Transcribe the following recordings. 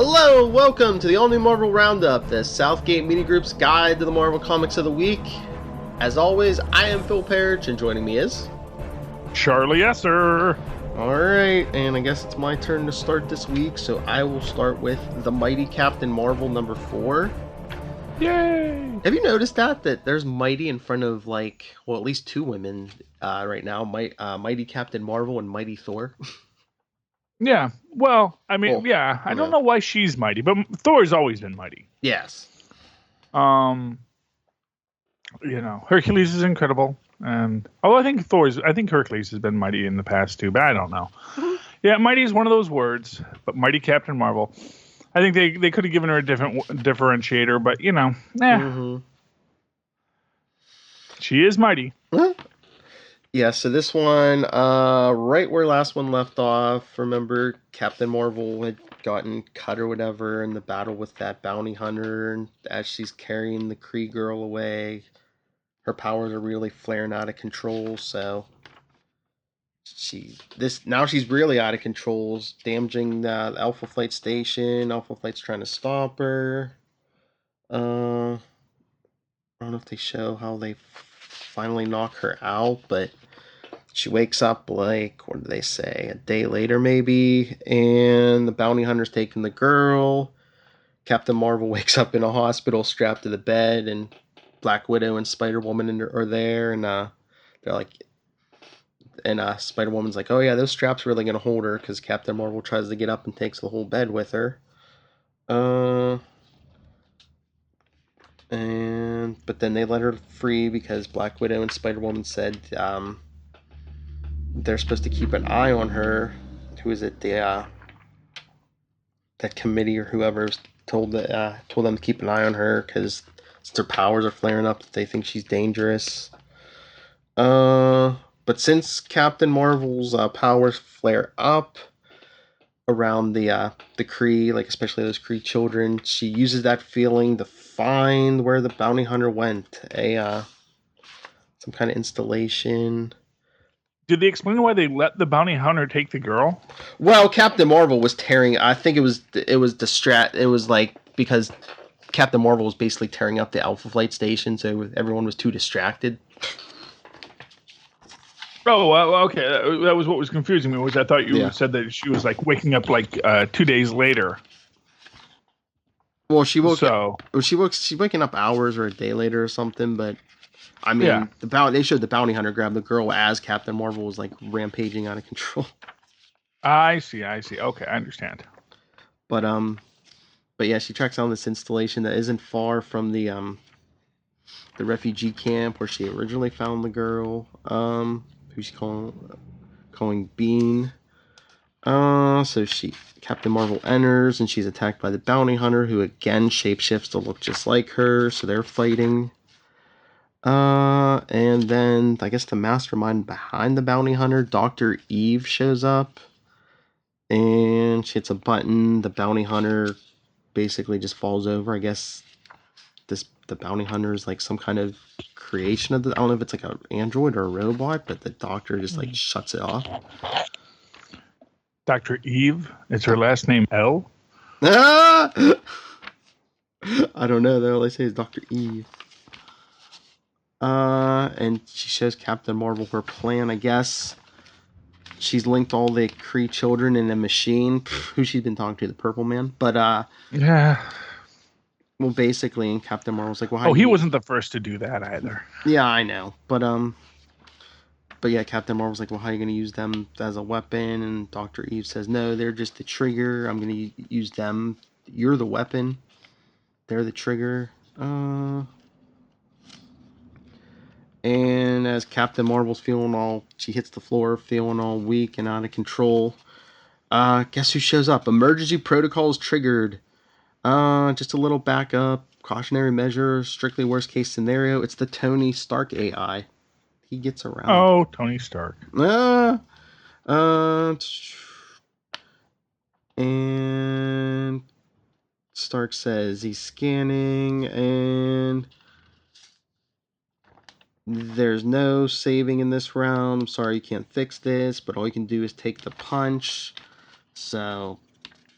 Hello, welcome to the all-new Marvel Roundup, the Southgate Media Group's guide to the Marvel Comics of the week. As always, I am Phil Parrish, and joining me is... Charlie Esser. Alright, and I guess it's my turn to start this week, so I will start with The Mighty Captain Marvel number 4. Yay! Have you noticed that there's Mighty in front of, at least two women right now, Mighty Captain Marvel and Mighty Thor? Yeah, well, I mean, I don't know why she's mighty, but Thor's always been mighty. Yes. Hercules is incredible, and I think Hercules has been mighty in the past too, but I don't know. Yeah, mighty is one of those words, but Mighty Captain Marvel, I think they could have given her a different differentiator, but she is mighty. Yeah, so this one, right where last one left off, remember Captain Marvel had gotten cut or whatever in the battle with that bounty hunter, and as she's carrying the Kree girl away, her powers are really flaring out of control, so now she's really out of control, damaging the Alpha Flight station. Alpha Flight's trying to stop her. I don't know if they show how they finally knock her out, but she wakes up what did they say, a day later maybe, and the bounty hunter's taking the girl. Captain Marvel wakes up in a hospital strapped to the bed, and Black Widow and Spider-Woman are there, and they're like, and Spider-Woman's like, oh yeah, those straps are really gonna hold her, because Captain Marvel tries to get up and takes the whole bed with her. But then they let her free because Black Widow and Spider-Woman said they're supposed to keep an eye on her. Who is it? That committee or whoever told them to keep an eye on her because their powers are flaring up. They think she's dangerous. But since Captain Marvel's powers flare up around the Kree, especially those Kree children, she uses that feeling to find where the bounty hunter went. Some kind of installation. Did they explain why they let the bounty hunter take the girl? Well, Captain Marvel was tearing. I think it was because Captain Marvel was basically tearing up the Alpha Flight station, so everyone was too distracted. Oh, well, okay. That was what was confusing me. I thought you said that she was waking up 2 days later. Well, she's waking up hours or a day later or something, but. I mean, they showed the bounty hunter grab the girl as Captain Marvel was rampaging out of control. I see. Okay, I understand. But yeah, she tracks down this installation that isn't far from the refugee camp where she originally found the girl. Who she's calling Bean. So Captain Marvel enters and she's attacked by the bounty hunter, who again shapeshifts to look just like her. So they're fighting. And then I guess the mastermind behind the bounty hunter, Dr. Eve, shows up, and she hits a button. The bounty hunter basically just falls over. I guess the bounty hunter is some kind of creation of I don't know if it's an android or a robot, but the doctor just shuts it off. Dr. Eve? Is her last name L? I don't know. All they say is Dr. Eve. And she shows Captain Marvel her plan, I guess. She's linked all the Kree children in a machine. Who she's been talking to, the Purple Man. But, yeah. Well, basically, and Captain Marvel's like, well, he wasn't the first to do that either. Yeah, I know. But yeah, Captain Marvel's like, well, how are you going to use them as a weapon? And Dr. Eve says, no, they're just the trigger. I'm going to use them. You're the weapon. They're the trigger. And as Captain Marvel's she hits the floor, feeling all weak and out of control. Guess who shows up? Emergency protocols triggered. Just a little backup, cautionary measure, strictly worst case scenario. It's the Tony Stark AI. He gets around. Oh, Tony Stark. And Stark says he's scanning and. There's no saving in this round. I'm sorry you can't fix this, but all you can do is take the punch. So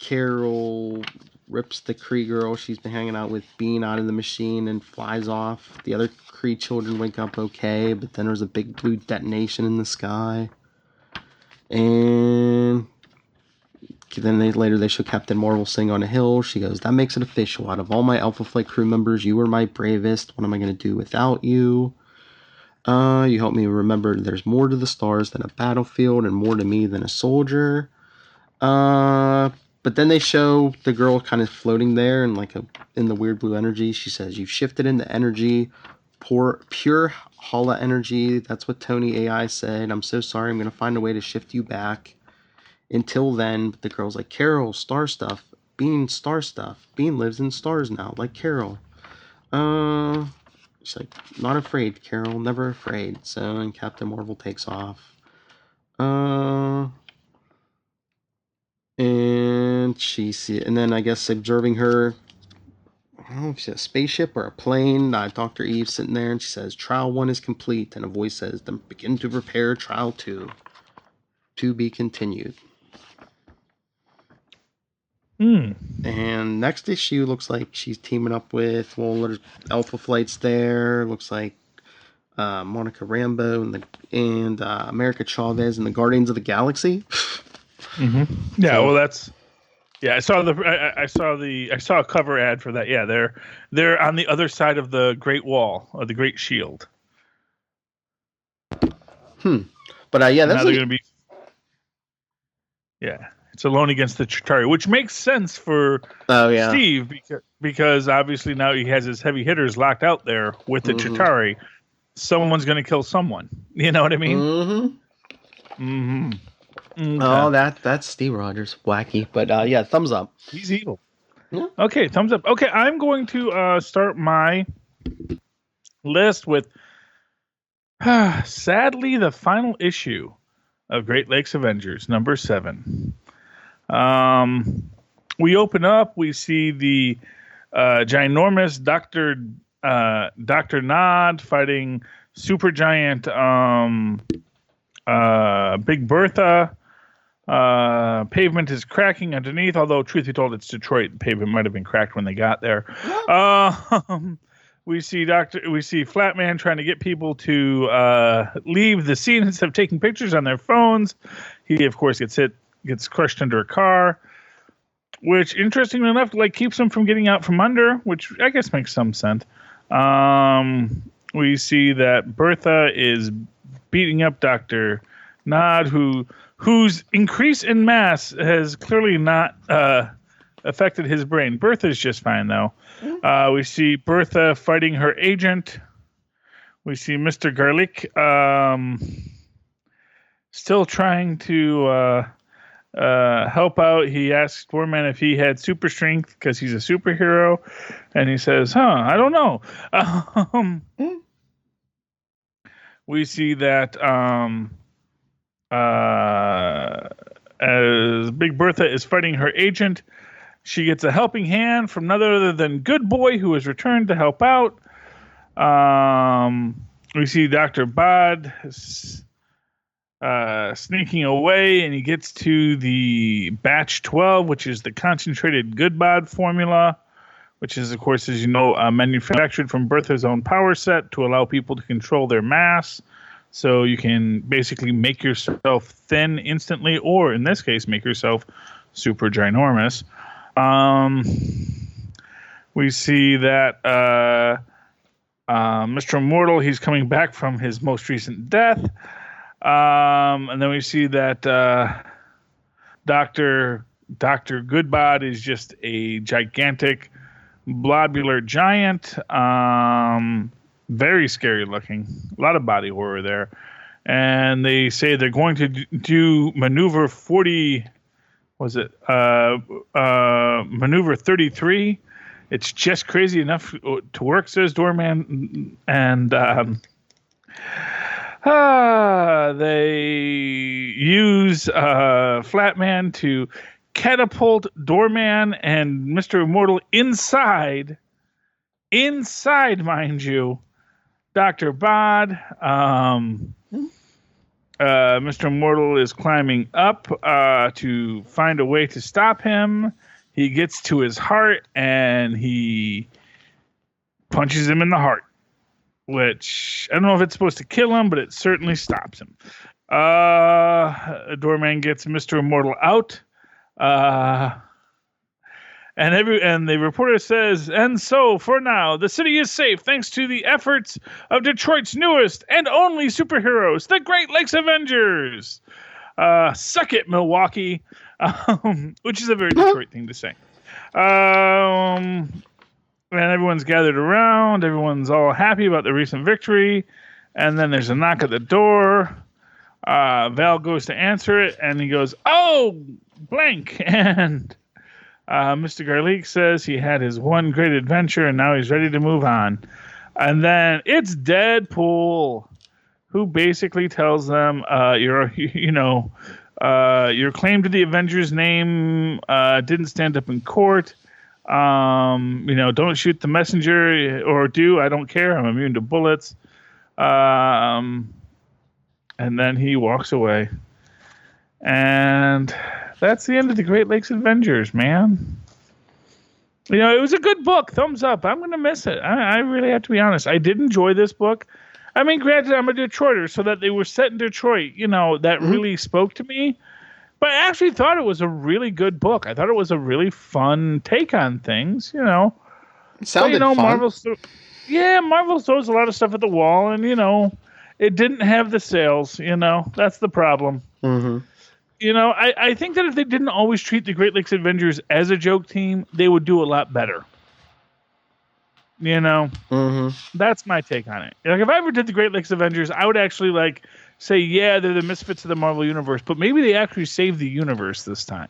Carol rips the Kree girl she's been hanging out with Bean out of the machine and flies off. The other Kree children wake up okay, but then there's a big blue detonation in the sky. And then later they show Captain Marvel sitting on a hill. She goes, "That makes it official. Out of all my Alpha Flight crew members, you were my bravest. What am I going to do without you? You help me remember there's more to the stars than a battlefield and more to me than a soldier." But then they show the girl kind of floating there and in the weird blue energy. She says, "You've shifted into energy, pure Hala energy. That's what Tony AI said. I'm so sorry. I'm going to find a way to shift you back. Until then," the girl's like, "Carol, star stuff. Bean, star stuff. Bean lives in stars now, like Carol." She's like, "Not afraid, Carol. Never afraid." So, and Captain Marvel takes off. And and then I guess observing her, I don't know if she's a spaceship or a plane. Dr. Eve sitting there, and she says, "Trial 1 is complete." And a voice says, "Then begin to prepare Trial 2. To be continued." And next issue looks like she's teaming up with, there's Alpha Flight's there. Looks like Monica Rambeau and America Chavez and the Guardians of the Galaxy. Mm-hmm. Yeah, well, that's I saw I saw a cover ad for that. Yeah, they're on the other side of the Great Wall or the Great Shield. But that's now they're going to be. Yeah. It's alone against the Chitauri, which makes sense for Steve because obviously now he has his heavy hitters locked out there with the Chitauri. Someone's going to kill someone. You know what I mean? Oh, that's Steve Rogers. Wacky. But thumbs up. He's evil. Yeah. Okay, thumbs up. Okay, I'm going to start my list with sadly the final issue of Great Lakes Avengers, number 7. We open up, we see the ginormous Dr. Nod fighting Supergiant Big Bertha. Pavement is cracking underneath, although truth be told, it's Detroit. The pavement might have been cracked when they got there. We see Flatman trying to get people to leave the scene instead of taking pictures on their phones. He, of course, gets crushed under a car, which, interestingly enough, keeps him from getting out from under, which I guess makes some sense. We see that Bertha is beating up Dr. Nod, whose increase in mass has clearly not affected his brain. Bertha's just fine, though. We see Bertha fighting her agent. We see Mr. Garlic still trying to help out. He asks Doorman if he had super strength because he's a superhero, and he says, I don't know. We see that as Big Bertha is fighting her agent, she gets a helping hand from none other than Good Boy, who has returned to help out. We see Dr. Bod sneaking away, and he gets to the Batch 12, which is the concentrated Good Bod formula, which is, of course, as you know, manufactured from Bertha's own power set to allow people to control their mass. So you can basically make yourself thin instantly, or in this case, make yourself super ginormous. We see that Mr. Immortal, he's coming back from his most recent death. And then we see that Dr. Goodbod is just a gigantic blobular giant. Very scary looking. A lot of body horror there. And they say they're going to do maneuver 40. Was it maneuver 33? It's just crazy enough to work, says Doorman. And they use Flatman to catapult Doorman and Mr. Immortal inside, mind you, Dr. Bod. Mr. Immortal is climbing up to find a way to stop him. He gets to his heart and he punches him in the heart, which I don't know if it's supposed to kill him, but it certainly stops him. Doorman gets Mr. Immortal out. And the reporter says, and so for now, the city is safe thanks to the efforts of Detroit's newest and only superheroes, the Great Lakes Avengers. Suck it, Milwaukee, which is a very Detroit thing to say. And everyone's gathered around. Everyone's all happy about the recent victory. And then there's a knock at the door. Val goes to answer it, and he goes, "Oh, blank." And Mr. Garlic says he had his one great adventure, and now he's ready to move on. And then it's Deadpool, who basically tells them, your claim to the Avengers name didn't stand up in court. Don't shoot the messenger, or do. I don't care. I'm immune to bullets. And then he walks away. And that's the end of the Great Lakes Avengers, man. It was a good book. Thumbs up. I'm going to miss it. I really have to be honest. I did enjoy this book. I mean, granted, I'm a Detroiter, so that they were set in Detroit, that really spoke to me. But I actually thought it was a really good book. I thought it was a really fun take on things, It sounded fun. Marvel throws a lot of stuff at the wall, and, it didn't have the sales, That's the problem. Mm-hmm. I think that if they didn't always treat the Great Lakes Avengers as a joke team, they would do a lot better. Mm-hmm. That's my take on it. Like, if I ever did the Great Lakes Avengers, I would actually say, yeah, they're the misfits of the Marvel Universe, but maybe they actually saved the universe this time.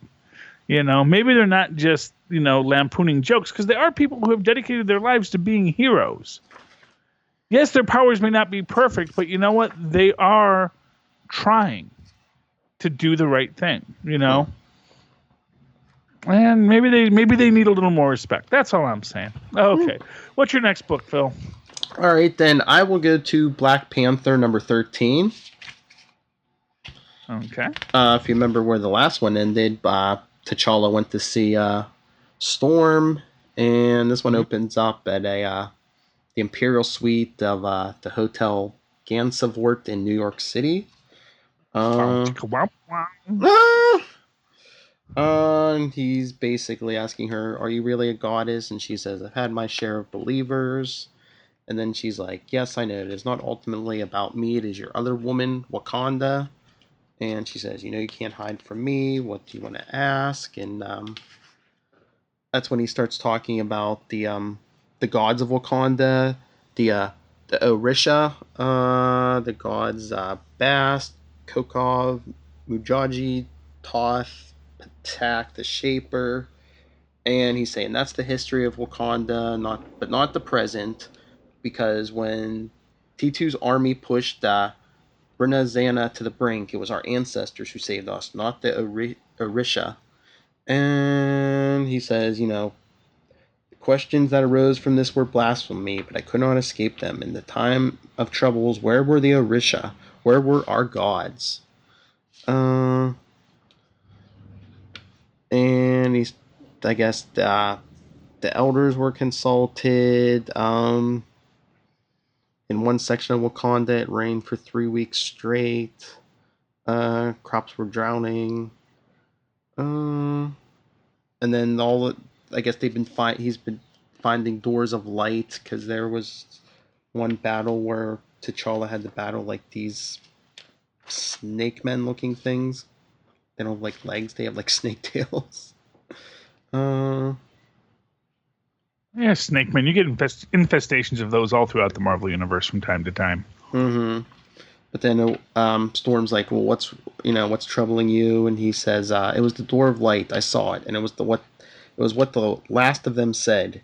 Maybe they're not just, lampooning jokes, because they are people who have dedicated their lives to being heroes. Yes, their powers may not be perfect, but you know what? They are trying to do the right thing, And maybe they need a little more respect. That's all I'm saying. Okay. What's your next book, Phil? All right, then I will go to Black Panther number 13. Okay. If you remember where the last one ended, T'Challa went to see Storm, and this one opens up at the Imperial Suite of the Hotel Gansevoort in New York City. And he's basically asking her, "Are you really a goddess?" And she says, "I've had my share of believers." And then she's like, "Yes, I know. It is not ultimately about me. It is your other woman, Wakanda." And she says, "You can't hide from me. What do you want to ask?" And that's when he starts talking about the gods of Wakanda, the Orisha, the gods Bast, Kokov, Mujaji, Toth, Patak, the Shaper. And he's saying that's the history of Wakanda, but not the present, because when T2's army pushed Brina Zana to the brink, it was our ancestors who saved us, not the Orisha. And he says, the questions that arose from this were blasphemy, but I could not escape them. In the time of troubles, where were the Orisha? Where were our gods? And I guess the elders were consulted. In one section of Wakanda, it rained for 3 weeks straight. Crops were drowning. And then I guess he's been finding doors of light, because there was one battle where T'Challa had to battle these snake men looking things. They don't have legs, they have snake tails. Yeah, snake men. You get infestations of those all throughout the Marvel Universe from time to time. Mm-hmm. But then Storm's like, "Well, what's troubling you?" And he says, "It was the door of light. I saw it, and it was what the last of them said."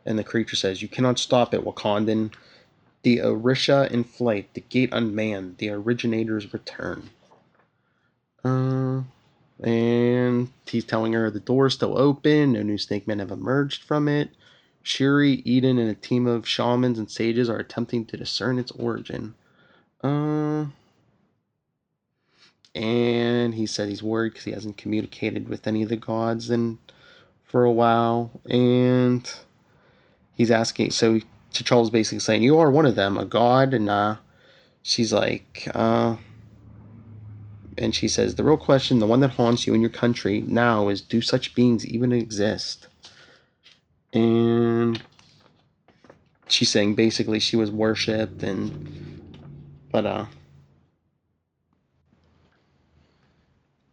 And the creature says, "You cannot stop it, Wakandan. The Orisha in flight, the gate unmanned, the originators return." And he's telling her the door's still open, no new snake men have emerged from it. Shuri, Eden, and a team of shamans and sages are attempting to discern its origin. he said he's worried because he hasn't communicated with any of the gods for a while, and he's asking. So T'Challa's basically saying, "You are one of them, a god," and she's like, and she says, "The real question, the one that haunts you and your country now, is do such beings even exist?" And she's saying basically she was worshipped, but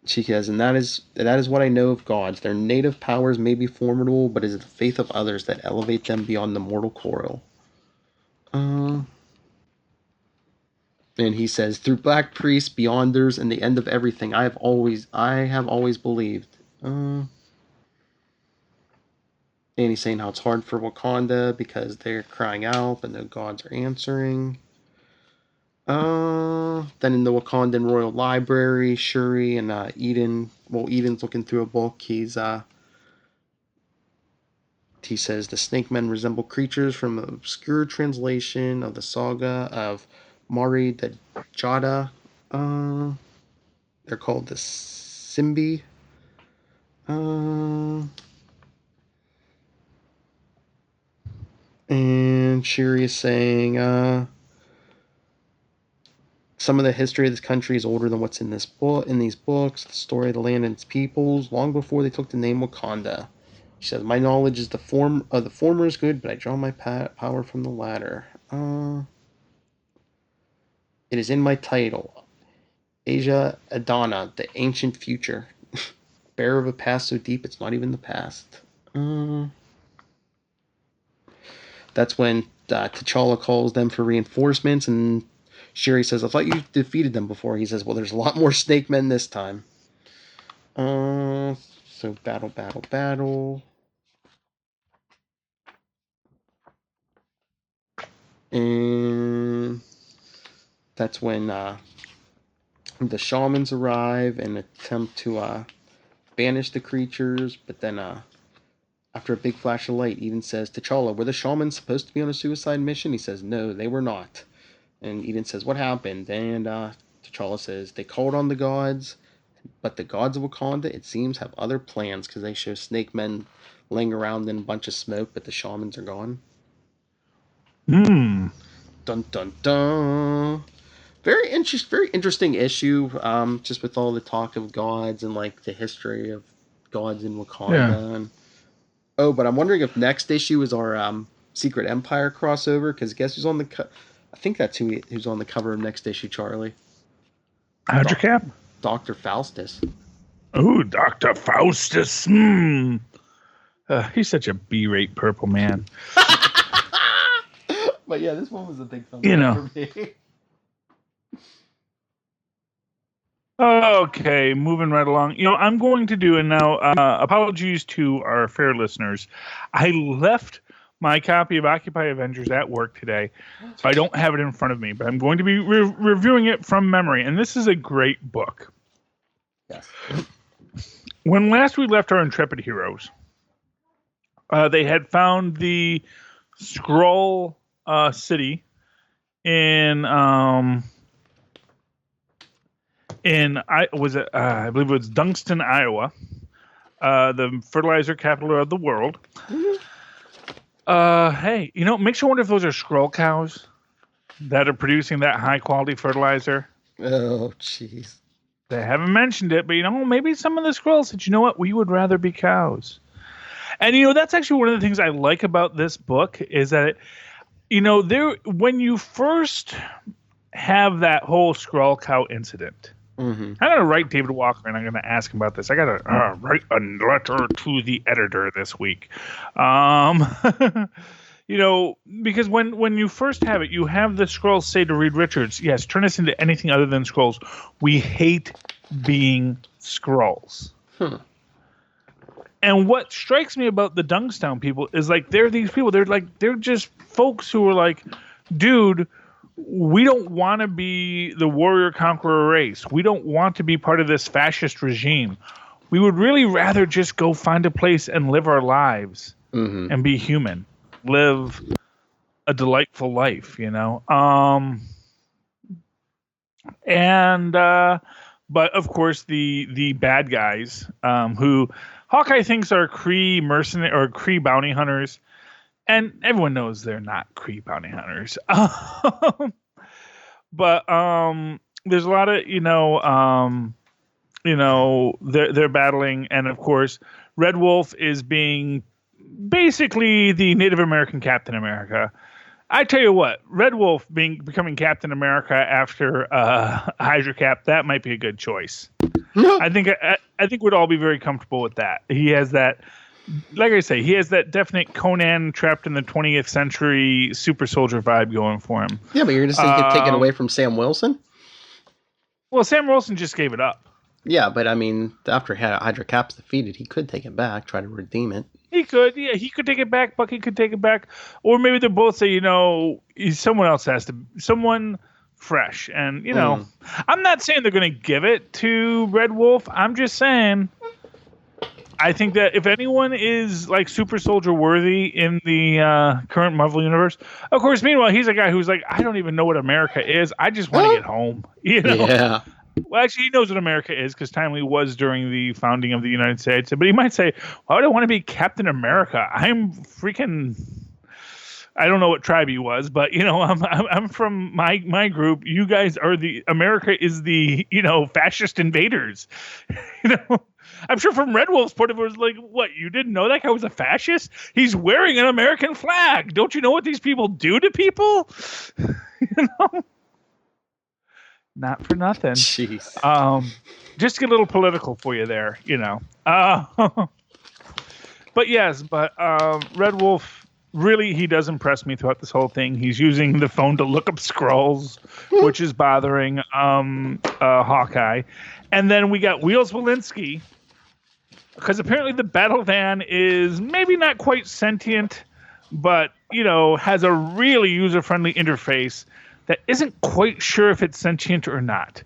she says, and that is what I know of gods. Their native powers may be formidable, but it is the faith of others that elevate them beyond the mortal coil. And he says, through black priests, beyonders, and the end of everything, I have always believed. And he's saying how it's hard for Wakanda because they're crying out, but no gods are answering. Then in the Wakandan Royal Library, Shuri and Eden. Well, Eden's looking through a book. He says the snake men resemble creatures from an obscure translation of the saga of Mari the Jada. They're called the Simbi. And Shuri is saying, some of the history of this country is older than what's in these books. The story of the land and its peoples, long before they took the name Wakanda. She says, "My knowledge is the former is good, but I draw my power from the latter. It is in my title, Asia Adana, the ancient future, bearer of a past so deep it's not even the past." That's when T'Challa calls them for reinforcements, and Shuri says, "I thought you defeated them before." He says, "Well, there's a lot more snake men this time." So battle. And that's when the shamans arrive and attempt to banish the creatures. But then after a big flash of light, Eden says, "T'Challa, were the shamans supposed to be on a suicide mission?" He says, "No, they were not." And Eden says, "What happened?" And T'Challa says, "They called on the gods, but the gods of Wakanda, it seems, have other plans," because they show snake men laying around in a bunch of smoke, but the shamans are gone. Dun dun dun. Very interesting issue. Just with all the talk of gods and like the history of gods in Wakanda. Yeah. And, but I'm wondering if next issue is our Secret Empire crossover. Because guess who's on the? I think that's who's on the cover of next issue. Charlie. Hydra Cap. Dr. Faustus. Oh, Dr. Faustus. He's such a B-rate purple man. But yeah, this one was a big fun for me. Okay, moving right along. I'm going to do, and now apologies to our fair listeners. I left my copy of Occupy Avengers at work today, so I don't have it in front of me, but I'm going to be reviewing it from memory, and this is a great book. Yes. When last we left our intrepid heroes, they had found the Skrull city in I believe it was Dunston, Iowa, the fertilizer capital of the world. Hey, makes you wonder if those are Skrull cows that are producing that high quality fertilizer. Oh, jeez. They haven't mentioned it, but maybe some of the Skrulls said, "You know what? We would rather be cows." And that's actually one of the things I like about this book is that when you first have that whole Skrull cow incident. Mm-hmm. I'm going to write David Walker, and I'm going to ask him about this. I got to write a letter to the editor this week. Because when you first have it, you have the Skrulls say to Reed Richards, "Yes, turn us into anything other than Skrulls. We hate being Skrulls." And what strikes me about the Dunkstown people is like they're these people. They're just folks who are like, dude, we don't want to be the warrior conqueror race. We don't want to be part of this fascist regime. We would really rather just go find a place and live our lives and be human, live a delightful life, And But of course, the bad guys, who Hawkeye thinks are Kree mercenary or Kree bounty hunters, and everyone knows they're not Kree bounty hunters. But there's a lot of they're battling, and of course, Red Wolf is being basically the Native American Captain America. I tell you what, Red Wolf becoming Captain America after Hydra Cap, that might be a good choice. I think we'd all be very comfortable with that. He has that, like I say, he has that definite Conan trapped in the 20th century super soldier vibe going for him. Yeah, but you're going to say you could take it away from Sam Wilson? Well, Sam Wilson just gave it up. Yeah, but I mean, after Hydra Cap's defeated, he could take it back, try to redeem it. He could take it back. Bucky could take it back, or maybe they both say, someone else has to, someone fresh, and I'm not saying they're going to give it to Red Wolf. I'm just saying, I think that if anyone is like super soldier worthy in the current Marvel universe, of course, meanwhile, he's a guy who's like, I don't even know what America is. I just want to get home. Yeah. Well, actually, he knows what America is because Timely was during the founding of the United States. But he might say, why would I want to be Captain America? I'm freaking... I don't know what tribe he was, but, I'm from my group. You guys are America is the, fascist invaders. I'm sure from Red Wolf's point of view, it was like, what, you didn't know that guy was a fascist? He's wearing an American flag. Don't you know what these people do to people? Not for nothing. Jeez. Just to get a little political for you there, But yes, Red Wolf, really, he does impress me throughout this whole thing. He's using the phone to look up scrolls, which is bothering Hawkeye. And then we got Wheels Walensky, because apparently the battle van is maybe not quite sentient, but, has a really user-friendly interface that isn't quite sure if it's sentient or not.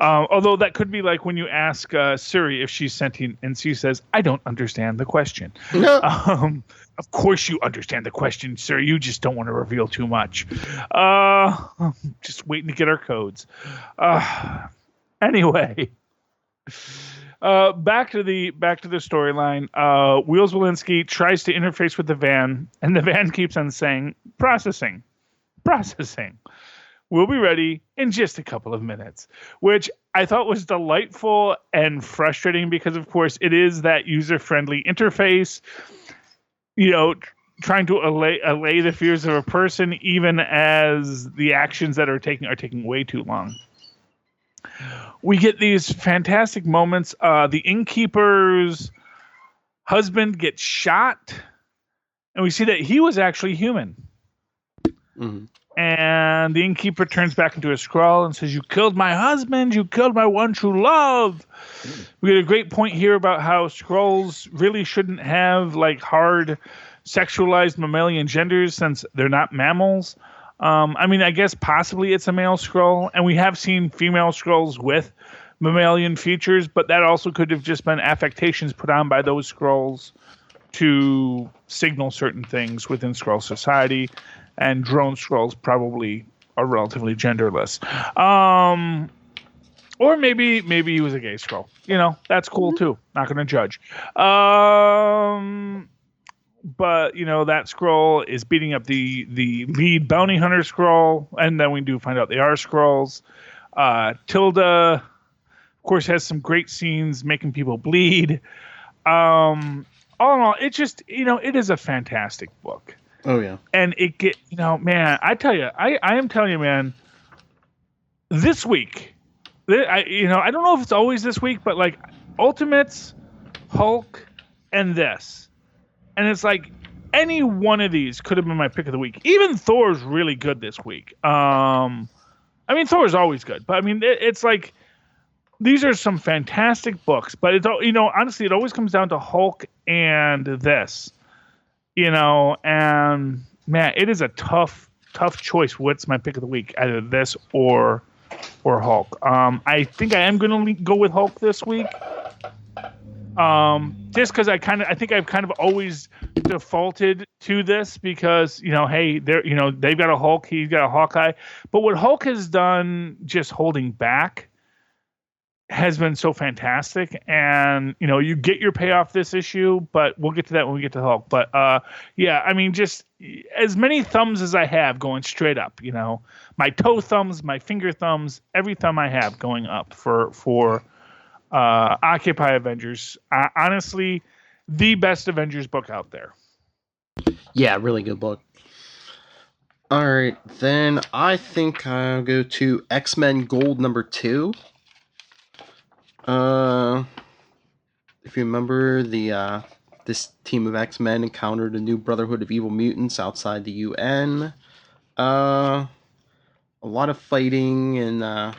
Although that could be like when you ask Siri if she's sentient and she says, I don't understand the question. No. Of course you understand the question, sir. You just don't want to reveal too much. Just waiting to get our codes. Anyway. Back to the storyline. Wheels Walensky tries to interface with the van, and the van keeps on saying, processing. We'll be ready in just a couple of minutes, which I thought was delightful and frustrating because, of course, it is that user-friendly interface, trying to allay the fears of a person, even as the actions that are taking way too long. We get these fantastic moments. The innkeeper's husband gets shot, and we see that he was actually human. Mm-hmm. And the innkeeper turns back into a Skrull and says, you killed my husband. You killed my one true love. We get a great point here about how Skrulls really shouldn't have hard sexualized mammalian genders since they're not mammals. I guess possibly it's a male Skrull. And we have seen female Skrulls with mammalian features, but that also could have just been affectations put on by those Skrulls to signal certain things within Skrull society. And drone Skrulls probably are relatively genderless. Or maybe he was a gay Skrull. That's cool too. Not going to judge. But, that Skrull is beating up the lead bounty hunter Skrull. And then we do find out they are Skrulls. Tilda, of course, has some great scenes making people bleed. All in all, it just, it is a fantastic book. Oh, yeah. And it man, I tell you, I am telling you, man, this week, I don't know if it's always this week, but Ultimates, Hulk, and this. And it's any one of these could have been my pick of the week. Even Thor's really good this week. Thor's always good, but it's these are some fantastic books, but it's, honestly, it always comes down to Hulk and this. And man, it is a tough choice. What's my pick of the week? Either this or Hulk. I think I am going to go with Hulk this week. Just because I think I've kind of always defaulted to this because, hey, they've got a Hulk, he's got a Hawkeye. But what Hulk has done just holding back has been so fantastic, and you get your payoff this issue, but we'll get to that when we get to Hulk. But yeah, I mean, just as many thumbs as I have going straight up, my toe thumbs, my finger thumbs, every thumb I have going up for Occupy Avengers. Honestly, the best Avengers book out there. Yeah, really good book. All right, then I think I'll go to X-Men Gold #2. If you remember, this team of X-Men encountered a new Brotherhood of Evil Mutants outside the UN. A lot of fighting, and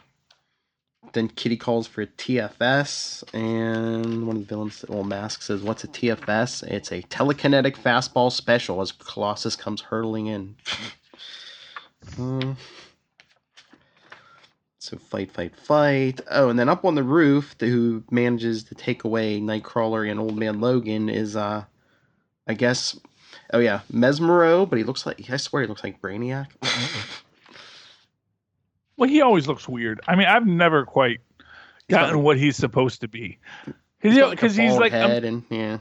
then Kitty calls for a TFS, and one of the villains, Mask, says, "What's a TFS?" It's a telekinetic fastball special as Colossus comes hurtling in. So fight. Oh, and then up on the roof, who manages to take away Nightcrawler and Old Man Logan is, I guess, Mesmero, but I swear he looks like Brainiac. Well, he always looks weird. I mean, I've never quite gotten what he's supposed to be. Because he's like head and yeah.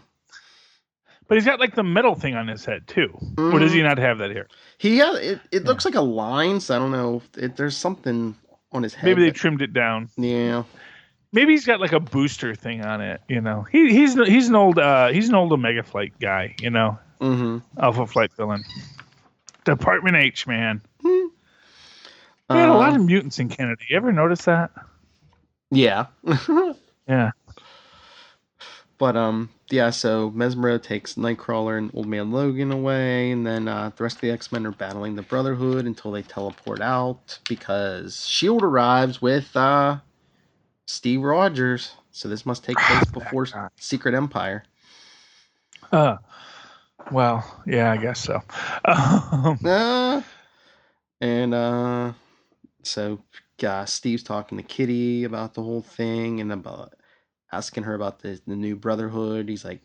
But he's got like the metal thing on his head too. Or does he not have that here? It looks like a line, so I don't know. There's something on his head. Maybe they trimmed it down. Yeah. Maybe he's got like a booster thing on it. He's an old Omega Flight guy. Mm-hmm. Alpha Flight villain. Department H, man. They had a lot of mutants in Canada. You ever notice that? Yeah. Yeah. But so Mesmero takes Nightcrawler and Old Man Logan away, and then the rest of the X-Men are battling the Brotherhood until they teleport out because S.H.I.E.L.D. arrives with Steve Rogers. So this must take place before Secret Empire. Well, yeah, I guess so. So Steve's talking to Kitty about the whole thing and about asking her about the new Brotherhood. He's like,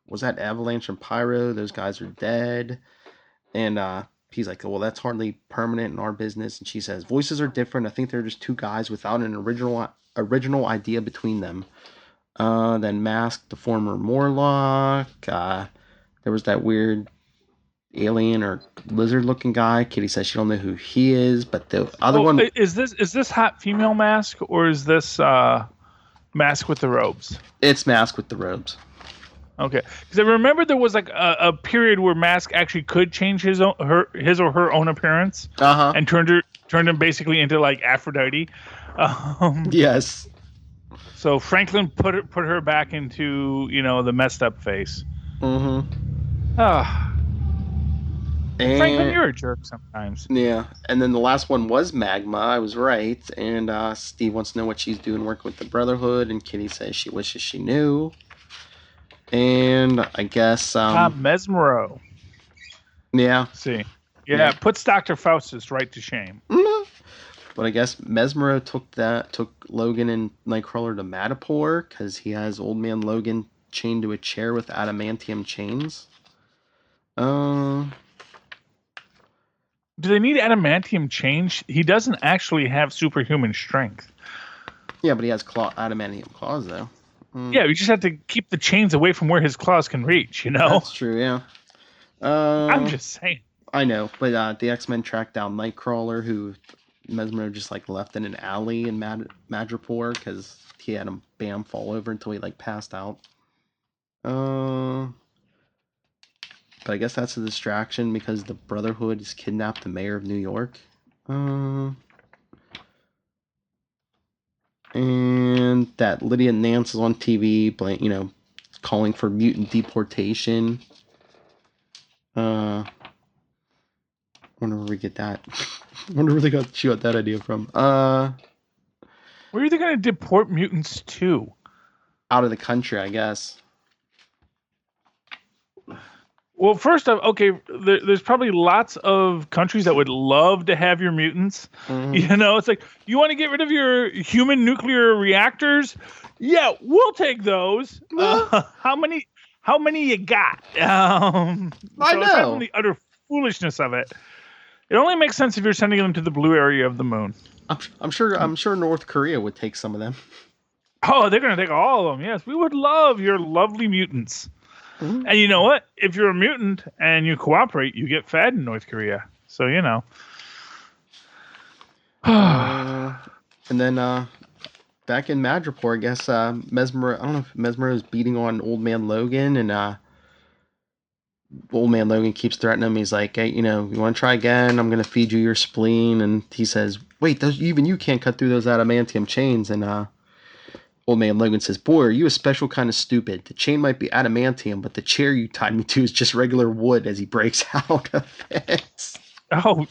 was that Avalanche and Pyro? Those guys are dead. And he's like, well, that's hardly permanent in our business. And she says, voices are different. I think they're just two guys without an original idea between them. Then Mask, the former Morlock. There was that weird alien or lizard-looking guy. Kitty says she don't know who he is, but the other one is this hot female Mask or is this Mask with the robes? It's Mask with the robes. Okay, because I remember there was like a period where Mask actually could change his or her own appearance, and turned him basically into like Aphrodite. Yes. So Franklin put her back into the messed up face. Mm-hmm. And Franklin, you're a jerk sometimes. Yeah, and then the last one was Magma. I was right, and Steve wants to know what she's doing working with the Brotherhood, and Kitty says she wishes she knew. And I guess Mesmero. Yeah. See, yeah, puts Dr. Faustus right to shame. But I guess Mesmero took Logan and Nightcrawler to Madripoor because he has Old Man Logan chained to a chair with adamantium chains. Do they need adamantium chains? He doesn't actually have superhuman strength. Yeah, but he has adamantium claws, though. Yeah, you just have to keep the chains away from where his claws can reach, That's true, yeah. I'm just saying. I know, but the X-Men tracked down Nightcrawler, who Mesmero just left in an alley in Madripoor because he had him fall over until he passed out. But I guess that's a distraction because the Brotherhood has kidnapped the mayor of New York. And that Lydia Nance is on TV, calling for mutant deportation. Wonder where we get that. Wonder where she got that idea from. Where are they going to deport mutants to? Out of the country, I guess. Well, first off, okay, there's probably lots of countries that would love to have your mutants. Mm-hmm. It's like, you want to get rid of your human nuclear reactors? Yeah, we'll take those. How many you got? I know. Aside from the utter foolishness of it, it only makes sense if you're sending them to the blue area of the moon. I'm sure North Korea would take some of them. Oh, they're going to take all of them. Yes, we would love your lovely mutants. Mhm. And you know what? If you're a mutant and you cooperate, you get fed in North Korea. So, And then back in Madripoor, I guess Mesmer. I don't know if Mesmer is beating on Old Man Logan, and Old Man Logan keeps threatening him. He's like, "Hey, you want to try again? I'm gonna feed you your spleen." And he says, "Wait, even you can't cut through those adamantium chains." And Old Man Logan says, "Boy, are you a special kind of stupid? The chain might be adamantium, but the chair you tied me to is just regular wood." As he breaks out of it. oh,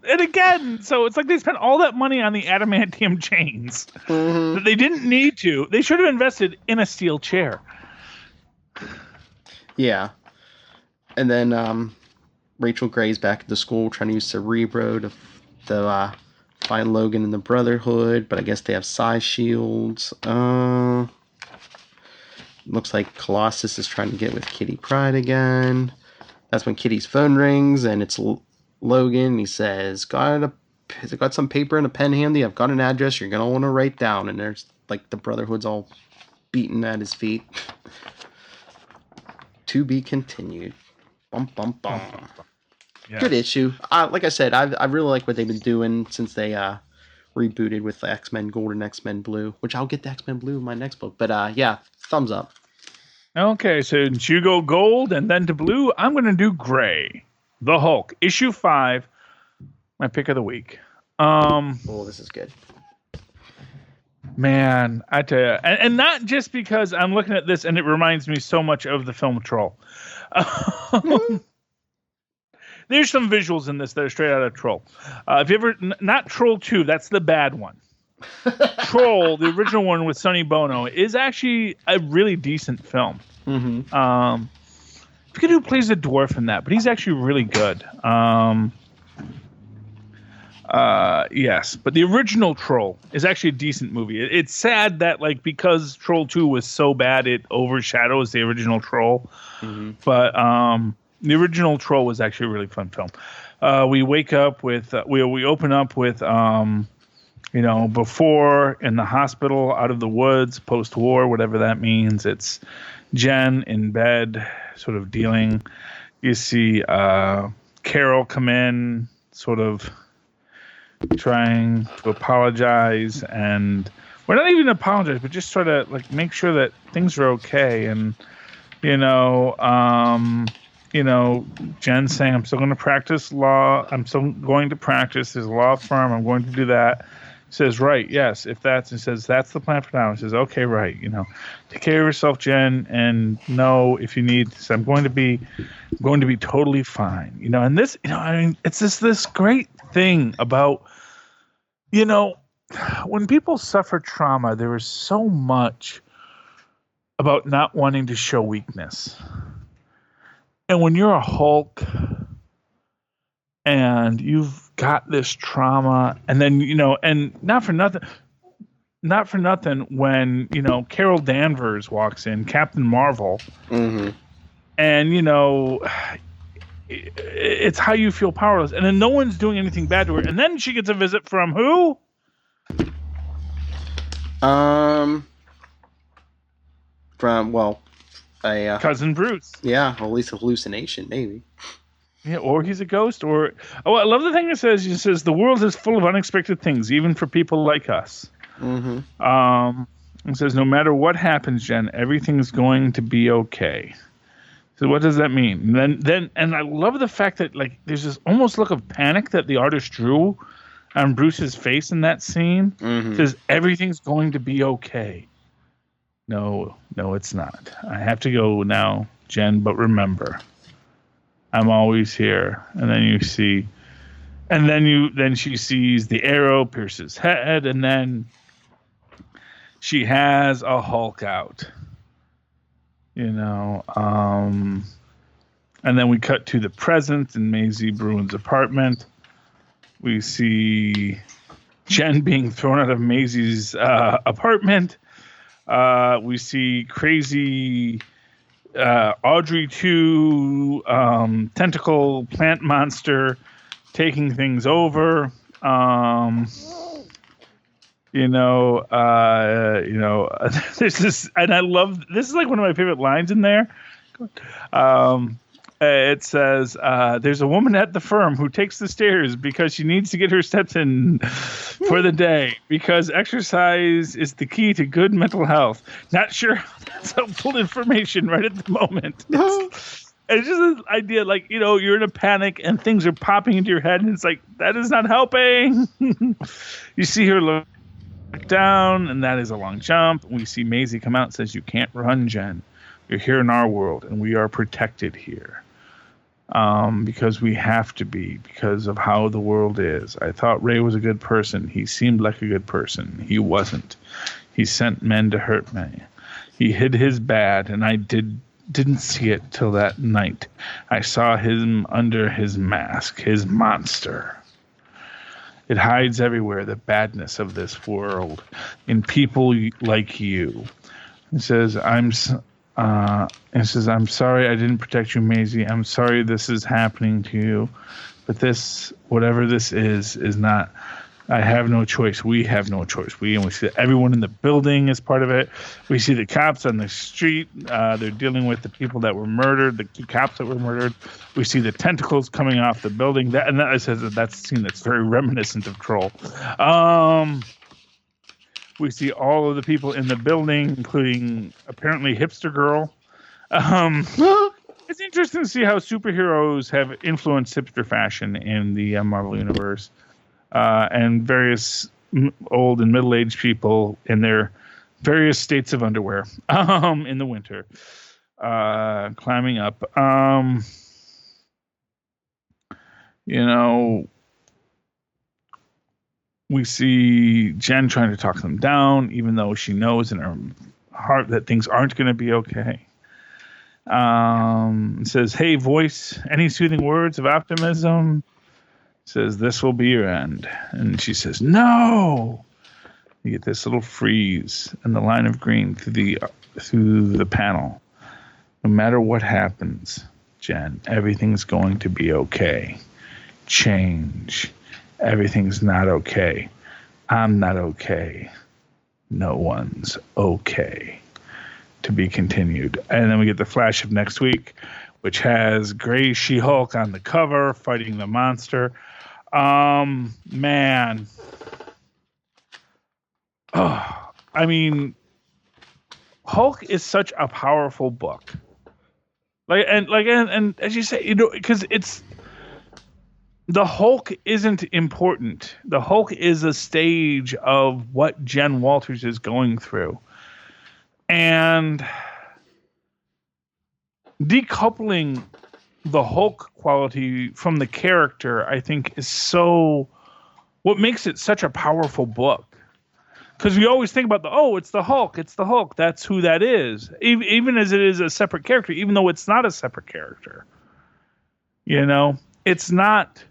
and again, so it's like they spent all that money on the adamantium chains that they didn't need to. They should have invested in a steel chair. Yeah. And then Rachel Gray's back at the school trying to use Cerebro to find Logan and the Brotherhood, but I guess they have psi shields. Looks like Colossus is trying to get with Kitty Pryde again. That's when Kitty's phone rings, and it's Logan. He says, got some paper and a pen handy? I've got an address you're going to want to write down. And there's, like, the Brotherhood's all beaten at his feet. To be continued. Bum, bum, bum. Yeah. Good issue. Like I said, I really like what they've been doing since they rebooted with X-Men Gold and X-Men Blue, which I'll get to X-Men Blue in my next book. But yeah, thumbs up. Okay, so you go gold and then to blue, I'm going to do gray. The Hulk, issue 5, my pick of the week. This is good. Man, I tell you, and not just because I'm looking at this and it reminds me so much of the film Troll. There's some visuals in this that are straight out of Troll. If you ever, not Troll 2, that's the bad one. Troll, the original one with Sonny Bono, is actually a really decent film. Mm-hmm. I forget who plays the dwarf in that, but he's actually really good. Yes, but the original Troll is actually a decent movie. It's sad that, like, because Troll 2 was so bad, it overshadows the original Troll. Mm-hmm. But the original Troll was actually a really fun film. We wake up with we open up with before in the hospital, out of the woods, post-war, whatever that means. It's Jen in bed, sort of dealing. You see Carol come in, sort of trying to apologize, and we're not even apologize, but just sort of like make sure that things are okay. And Jen saying, "I'm still going to practice law. I'm still going to practice this law firm. I'm going to do that." He says, "Right, yes, if that's," he says, "that's the plan for now." He says, "Okay, right, take care of yourself, Jen, and know if you need." So I'm going to be totally fine, And this, it's this great thing about, when people suffer trauma, there is so much about not wanting to show weakness. And when you're a Hulk and you've got this trauma, and then, and not for nothing, when, Carol Danvers walks in, Captain Marvel, mm-hmm. and, it's how you feel powerless. And then no one's doing anything bad to her. And then she gets a visit from who? Cousin Bruce. Yeah, or at least a hallucination, maybe. Yeah, or he's a ghost, or... Oh, I love the thing it says. He says, the world is full of unexpected things, even for people like us. Mm-hmm. It says, no matter what happens, Jen, everything's going to be okay. So what does that mean? And I love the fact that, like, there's this almost look of panic that the artist drew on Bruce's face in that scene. Mm-hmm. It says, everything's going to be okay. No, it's not. I have to go now, Jen, but remember, I'm always here. And then you see, and then she sees the arrow pierce his head, and then she has a Hulk out. And then we cut to the present in Maisie Bruin's apartment. We see Jen being thrown out of Maisie's apartment. We see crazy Audrey 2 tentacle plant monster taking things over. There's this, and I love this is like one of my favorite lines in there. It says, "There's a woman at the firm who takes the stairs because she needs to get her steps in for the day. Because exercise is the key to good mental health. Not sure how that's helpful information right at the moment." It's just an idea, like, you're in a panic and things are popping into your head, and it's like, that is not helping. You see her look down, and that is a long jump. We see Maisie come out and says, "You can't run, Jen. You're here in our world, and we are protected here. Because we have to be, because of how the world is. I thought Ray was a good person. He seemed like a good person. He wasn't. He sent men to hurt me. He hid his bad, and I didn't see it till that night. I saw him under his mask, his monster. It hides everywhere, the badness of this world, in people like you." It says, "I'm sorry I didn't protect you, Maisie. I'm sorry this is happening to you. But this, whatever this is not, I have no choice. We have no choice. We see that everyone in the building is part of it. We see the cops on the street. They're dealing with the people that were murdered, the two cops that were murdered. We see the tentacles coming off the building. That's a scene that's very reminiscent of Troll. We see all of the people in the building, including apparently Hipster Girl. It's interesting to see how superheroes have influenced hipster fashion in the Marvel Universe. And various old and middle-aged people in their various states of underwear in the winter, climbing up. We see Jen trying to talk them down, even though she knows in her heart that things aren't going to be okay. It says, "Hey, voice, any soothing words of optimism?" Says, "This will be your end." And she says, "No." You get this little freeze and the line of green through the panel. "No matter what happens, Jen, everything's going to be okay. Change. Everything's not okay. I'm not okay. No one's okay." To be continued. And then we get the flash of next week, which has Gray She-Hulk on the cover fighting the monster. Man. Oh, I mean, Hulk is such a powerful book. And as you say, because it's the Hulk isn't important. The Hulk is a stage of what Jen Walters is going through. And decoupling the Hulk quality from the character, I think, is what makes it such a powerful book. Because we always think about it's the Hulk, that's who that is. Even as it is a separate character, even though it's not a separate character. It's not,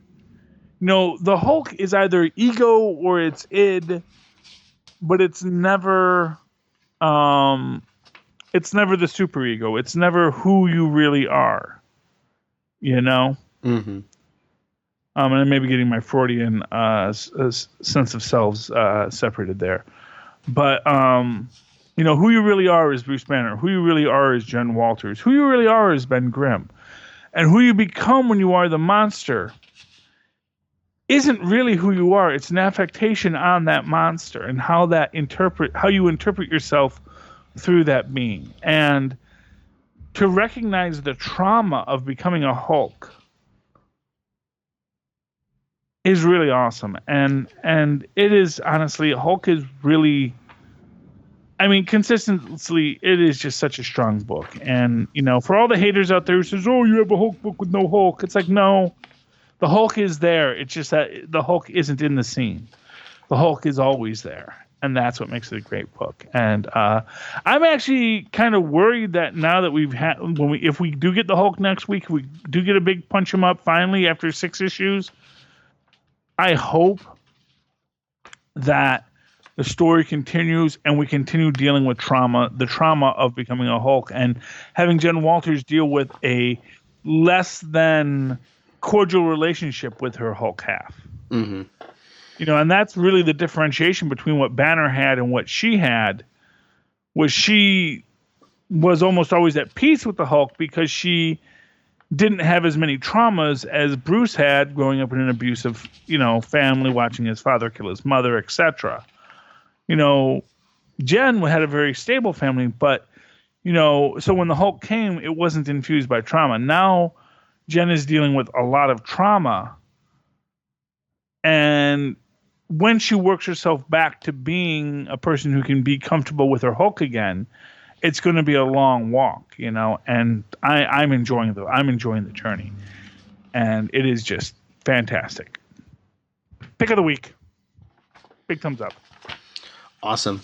the Hulk is either ego or it's id, but it's never the superego. It's never who you really are. Mm-hmm. And I may be getting my Freudian sense of selves separated there. But, who you really are is Bruce Banner. Who you really are is Jen Walters. Who you really are is Ben Grimm. And who you become when you are the monster isn't really who you are. It's an affectation on that monster and how you interpret yourself through that being. And to recognize the trauma of becoming a Hulk is really awesome. And it is, honestly, Hulk is really, consistently, it is just such a strong book. And, for all the haters out there who says, "Oh, you have a Hulk book with no Hulk," it's like, no, the Hulk is there. It's just that the Hulk isn't in the scene. The Hulk is always there. And that's what makes it a great book. And I'm actually kind of worried that now that if we do get the Hulk next week, we do get a big punch him up finally after 6 issues. I hope that the story continues and we continue dealing with the trauma of becoming a Hulk, and having Jen Walters deal with a less than cordial relationship with her Hulk half. Mm-hmm. And that's really the differentiation between what Banner had and what she had. Was she was almost always at peace with the Hulk because she didn't have as many traumas as Bruce had growing up in an abusive, family, watching his father kill his mother, etc. Jen had a very stable family, but so when the Hulk came, it wasn't infused by trauma. Now Jen is dealing with a lot of trauma, and when she works herself back to being a person who can be comfortable with her Hulk again, it's going to be a long walk, and I'm enjoying the journey, and it is just fantastic. Pick of the week, big thumbs up. Awesome.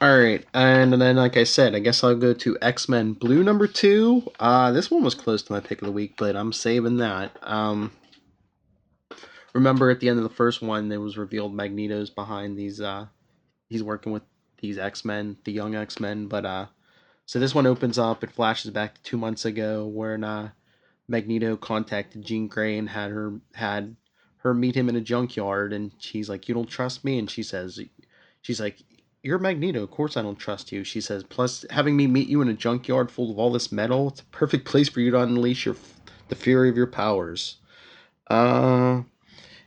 All right, and then like I said, I guess I'll go to X-Men Blue number 2. This one was close to my pick of the week, but I'm saving that. Remember at the end of the first one, it was revealed Magneto's behind these. He's working with these X-Men, the young X-Men, but so this one opens up. It flashes back to 2 months ago, where Magneto contacted Jean Grey and had her meet him in a junkyard, and she's like, "You don't trust me?" And she's like, "You're Magneto. Of course I don't trust you." She says, "Plus, having me meet you in a junkyard full of all this metal, it's a perfect place for you to unleash the fury of your powers."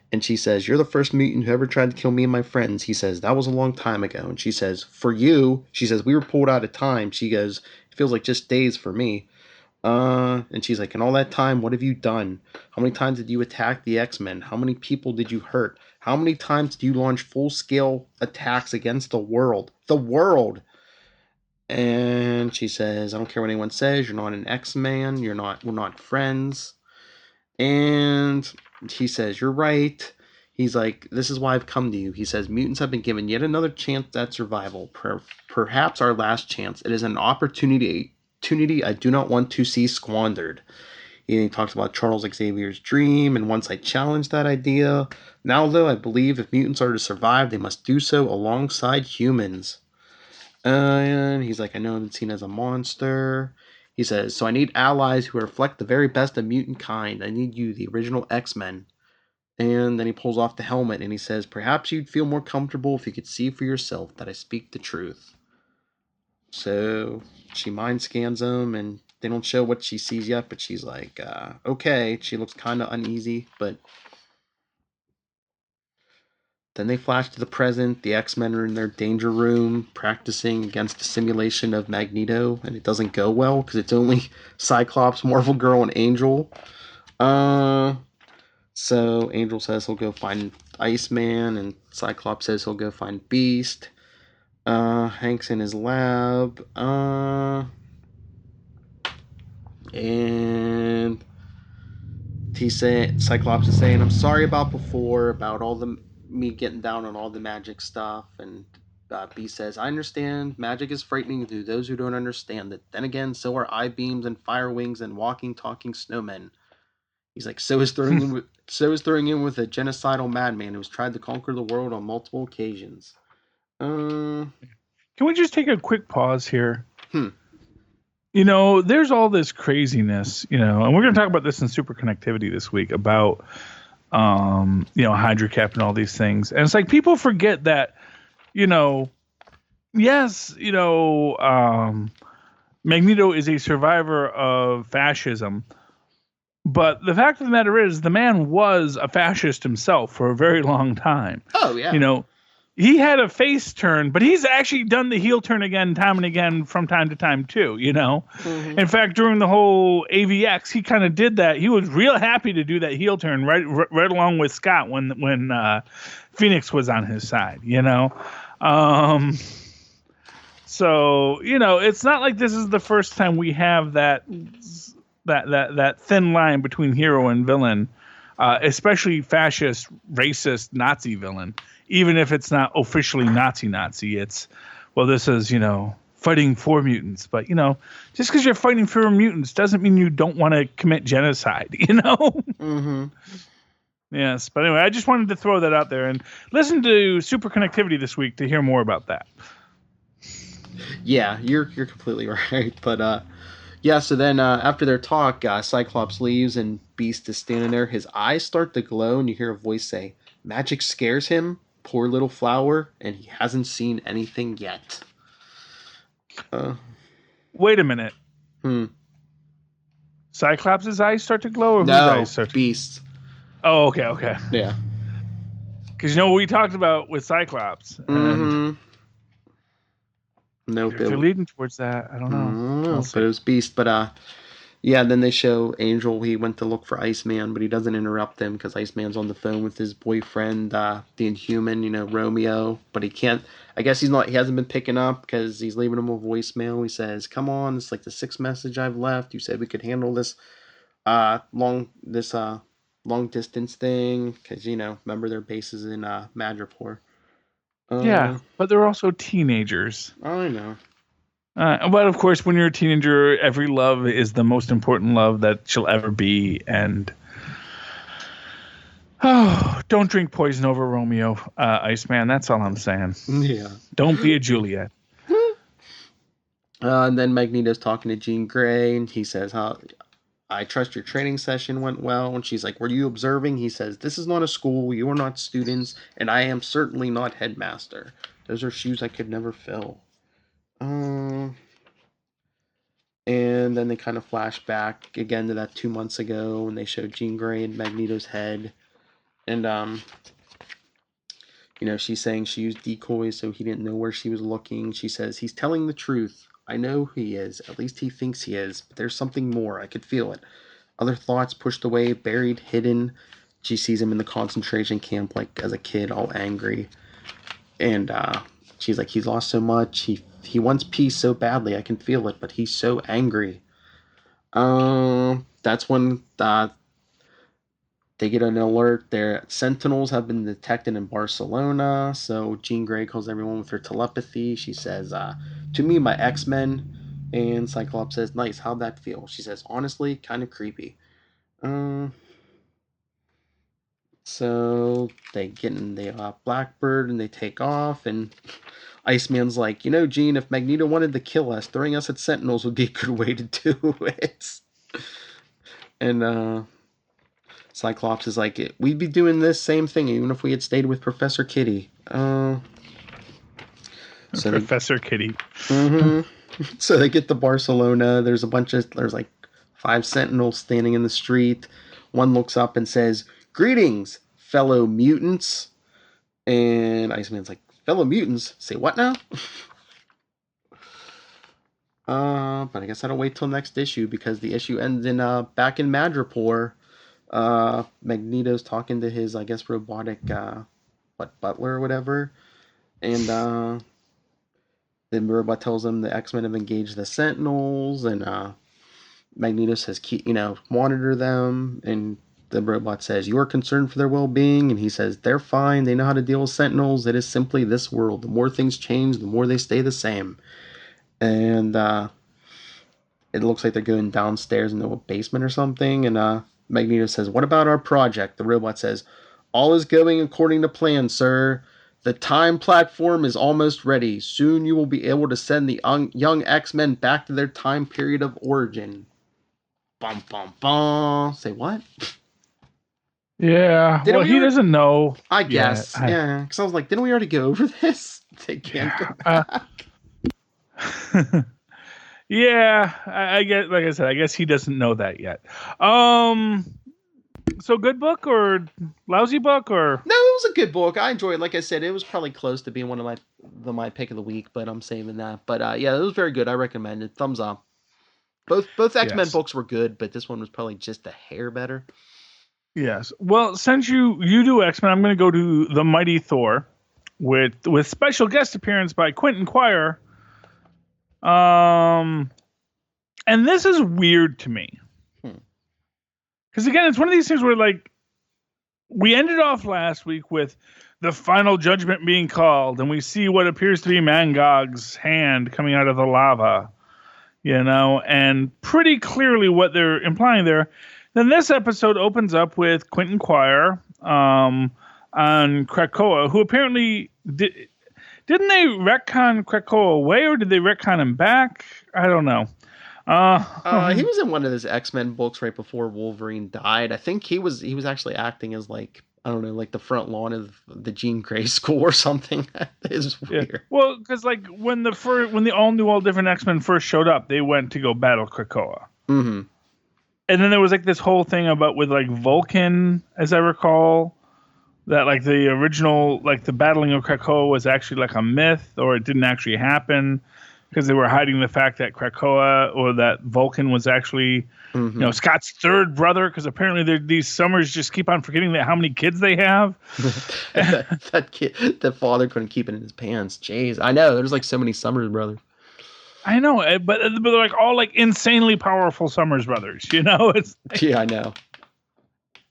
And she says, "You're the first mutant who ever tried to kill me and my friends." He says, "That was a long time ago." And she says, "For you," she says, "we were pulled out of time." She goes, "It feels like just days for me." And she's like, "In all that time, what have you done? How many times did you attack the X-Men? How many people did you hurt? How many times did you launch full-scale attacks against the world? The world!" And she says, "I don't care what anyone says. You're not an X-Man. We're not friends." And he says, "You're right." He's like, "This is why I've come to you." He says, "Mutants have been given yet another chance at survival. Perhaps our last chance. It is an opportunity I do not want to see squandered." He talks about Charles Xavier's dream, and once I challenged that idea. Now, though, I believe if mutants are to survive, they must do so alongside humans. And he's like, "I know I've been seen as a monster." He says, "So I need allies who reflect the very best of mutant kind. I need you, the original X-Men." And then he pulls off the helmet and he says, "Perhaps you'd feel more comfortable if you could see for yourself that I speak the truth." So she mind scans him, and they don't show what she sees yet, but she's like, okay. She looks kind of uneasy, but then they flash to the present. The X-Men are in their danger room practicing against a simulation of Magneto, and it doesn't go well because it's only Cyclops, Marvel Girl, and Angel. So Angel says he'll go find Iceman, and Cyclops says he'll go find Beast. Hank's in his lab. And Cyclops is saying, "I'm sorry about before, about me getting down on all the magic stuff." And Beast says, "I understand. Magic is frightening to those who don't understand it. Then again, so are I-beams and fire wings and walking, talking snowmen." He's like, so is throwing in with a genocidal madman who's tried to conquer the world on multiple occasions. Can we just take a quick pause here? Hmm. There's all this craziness, and we're going to talk about this in Super Connectivity this week about, Hydra-Cap and all these things. And it's like people forget that, yes, Magneto is a survivor of fascism. But the fact of the matter is, the man was a fascist himself for a very long time. Oh, yeah. He had a face turn, but he's actually done the heel turn again, time and again, from time to time, too, Mm-hmm. In fact, during the whole AVX, he kind of did that. He was real happy to do that heel turn right along with Scott when Phoenix was on his side, So, it's not like this is the first time we have that thin line between hero and villain, especially fascist, racist, Nazi villain. Even if it's not officially Nazi, it's, well, this is, fighting for mutants. But, just because you're fighting for mutants doesn't mean you don't want to commit genocide, Mm-hmm. Yes. But anyway, I just wanted to throw that out there and listen to Super Connectivity this week to hear more about that. Yeah, you're completely right. But, yeah, so then after their talk, Cyclops leaves and Beast is standing there. His eyes start to glow, and you hear a voice say, magic scares him, poor little flower, and he hasn't seen anything yet. Wait a minute. Hmm. Cyclops' eyes start to glow, or whose No, eyes start to... Beast. Oh, okay. Yeah. Because you know what we talked about with Cyclops, and Nope. if they're leading towards that, I don't know. We'll see. But it was Beast. But yeah. Then they show Angel. He went to look for Iceman, but he doesn't interrupt him because Iceman's on the phone with his boyfriend, the Inhuman, Romeo. But he can't. I guess he's not. He hasn't been picking up because he's leaving him a voicemail. He says, "Come on, it's like the sixth message I've left. You said we could handle this long distance thing because remember their base is in Madripoor." Yeah, but they're also teenagers. I know. But of course, when you're a teenager, every love is the most important love that she'll ever be. And don't drink poison over Romeo, Iceman. That's all I'm saying. Yeah. Don't be a Juliet. And then Magneto's talking to Jean Grey, and he says, I trust your training session went well. And she's like, were you observing? He says, this is not a school. You are not students. And I am certainly not headmaster. Those are shoes I could never fill. And then they kind of flash back again to that 2 months ago when they showed Jean Grey and Magneto's head. And, she's saying she used decoys so he didn't know where she was looking. She says, he's telling the truth. I know he is. At least he thinks he is. But there's something more. I could feel it. Other thoughts pushed away, buried, hidden. She sees him in the concentration camp, like, as a kid, all angry. And she's like, he's lost so much. He wants peace so badly. I can feel it. But he's so angry. That's when they get an alert. Their sentinels have been detected in Barcelona. So Jean Grey calls everyone with her telepathy. She says, to me, my X-Men. And Cyclops says, nice, how'd that feel? She says, honestly, kind of creepy. So they get in the Blackbird and they take off. And Iceman's like, Jean, if Magneto wanted to kill us, throwing us at Sentinels would be a good way to do it. And Cyclops is like, we'd be doing this same thing even if we had stayed with Professor Kitty. Professor Kitty. So they get to Barcelona. There's like 5 sentinels standing in the street. One looks up and says, greetings, fellow mutants. And Iceman's like, fellow mutants? Say what now? But I guess I don't wait till next issue because the issue ends in back in Madripoor. Magneto's talking to his, I guess, robotic butler or whatever. And the robot tells him the X-Men have engaged the Sentinels, and Magneto says, monitor them, and the robot says, you are concerned for their well-being, and he says, they're fine, they know how to deal with Sentinels, it is simply this world. The more things change, the more they stay the same. And it looks like they're going downstairs into a basement or something, and Magneto says, what about our project? The robot says, all is going according to plan, sir. The time platform is almost ready. Soon you will be able to send the young X-Men back to their time period of origin. Bum, bum, bum. Say what? Yeah, he doesn't know. I guess. Yeah, because I was like, didn't we already go over this? They can't go back. Yeah, I guess, like I said, I guess he doesn't know that yet. So good book or lousy book or? No, it was a good book. I enjoyed it. Like I said, it was probably close to being one of my pick of the week, but I'm saving that. But yeah, it was very good. I recommend it. Thumbs up. Both X-Men books were good, but this one was probably just a hair better. Yes. Well, since you do X-Men, I'm going to go to The Mighty Thor with special guest appearance by Quentin Quire. And this is weird to me. Because again, it's one of these things where, like, we ended off last week with the final judgment being called, and we see what appears to be Mangog's hand coming out of the lava, and pretty clearly what they're implying there. Then this episode opens up with Quentin Quire on Krakoa, who apparently didn't they retcon Krakoa away, or did they retcon him back? I don't know. He was in one of those X-Men books right before Wolverine died. I think he was actually acting as like I don't know, like the front lawn of the Jean Grey school or something. It's Yeah. weird. Well, because like when the all new, all different X-Men first showed up, they went to go battle Krakoa. Mm-hmm. And then there was like this whole thing about with like Vulcan, as I recall, that like the original, like the battling of Krakoa was actually like a myth, or it didn't actually happen because they were hiding the fact that Krakoa or that Vulcan was actually, Scott's third brother. Because apparently these Summers just keep on forgetting that how many kids they have. that kid, the father couldn't keep it in his pants. Jeez, I know. There's like so many Summers brothers. I know, but they're like all like insanely powerful Summers brothers. It's like, Yeah, I know.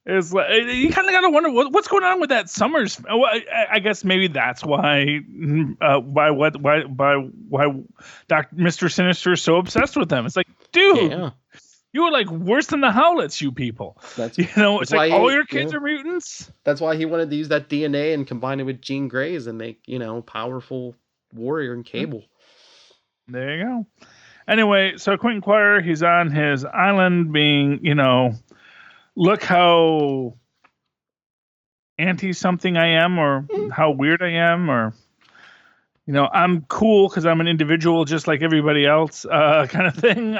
it's like you kind of gotta wonder what's going on with that Summers. I guess maybe that's why Mr. Sinister is so obsessed with them. It's like, dude, you were like worse than the Howlets, you people. It's like all your kids are mutants. That's why he wanted to use that DNA and combine it with Jean Grey's and make powerful warrior and Cable. There you go. Anyway, so Quentin Quire, he's on his island being, look how anti-something I am, or how weird I am, or, I'm cool because I'm an individual just like everybody else, kind of thing.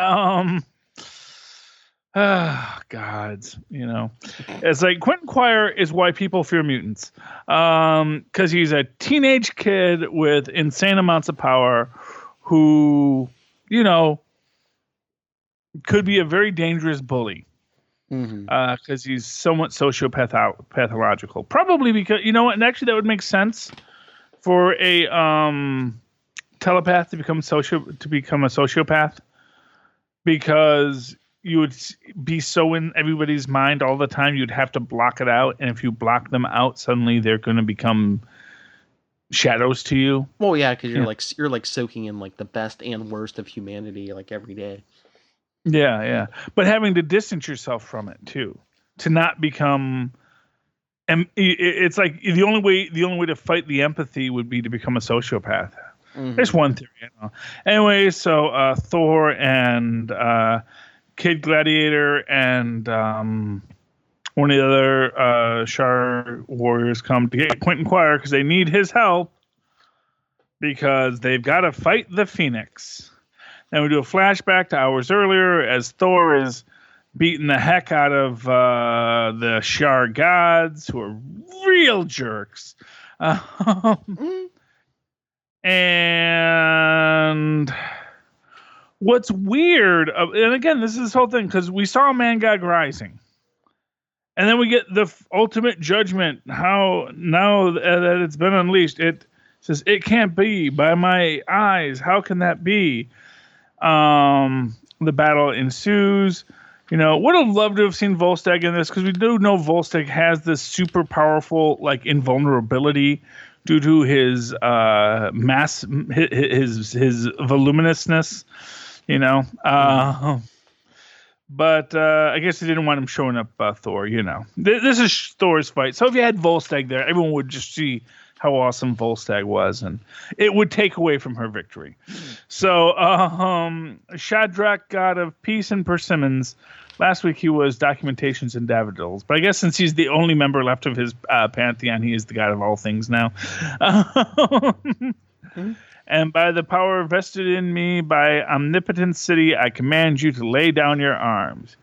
Gods, It's like Quentin Quire is why people fear mutants. Because he's a teenage kid with insane amounts of power who, could be a very dangerous bully. Because he's somewhat pathological. Probably because, and actually that would make sense for a telepath to become a sociopath. Because you would be so in everybody's mind all the time, you'd have to block it out. And if you block them out, suddenly they're going to become shadows to you. Well, yeah, because you're like soaking in like the best and worst of humanity like every day. Yeah. But having to distance yourself from it too, to not become. And it's like the only way to fight the empathy would be to become a sociopath. There's one theory. Anyway, so Thor and Kid Gladiator and one of the other Shar warriors come to get Quentin Quire because they need his help because they've got to fight the Phoenix. Then we do a flashback to hours earlier as Thor is beating the heck out of the Shar gods, who are real jerks. And what's weird, and again, this is this whole thing, because we saw Mangog Rising. And then we get the ultimate judgment. How now that it's been unleashed, it says it can't be by my eyes. How can that be? The battle ensues. Would have loved to have seen Volstagg in this because we do know Volstagg has this super powerful like invulnerability due to his mass, his voluminousness. But I guess they didn't want him showing up Thor, This is Thor's fight. So if you had Volstagg there, everyone would just see how awesome Volstagg was, and it would take away from her victory. So Shadrach, god of peace and persimmons. Last week he was documentations and daffodils. But I guess since he's the only member left of his pantheon, he is the god of all things now. And by the power vested in me by omnipotent city, I command you to lay down your arms.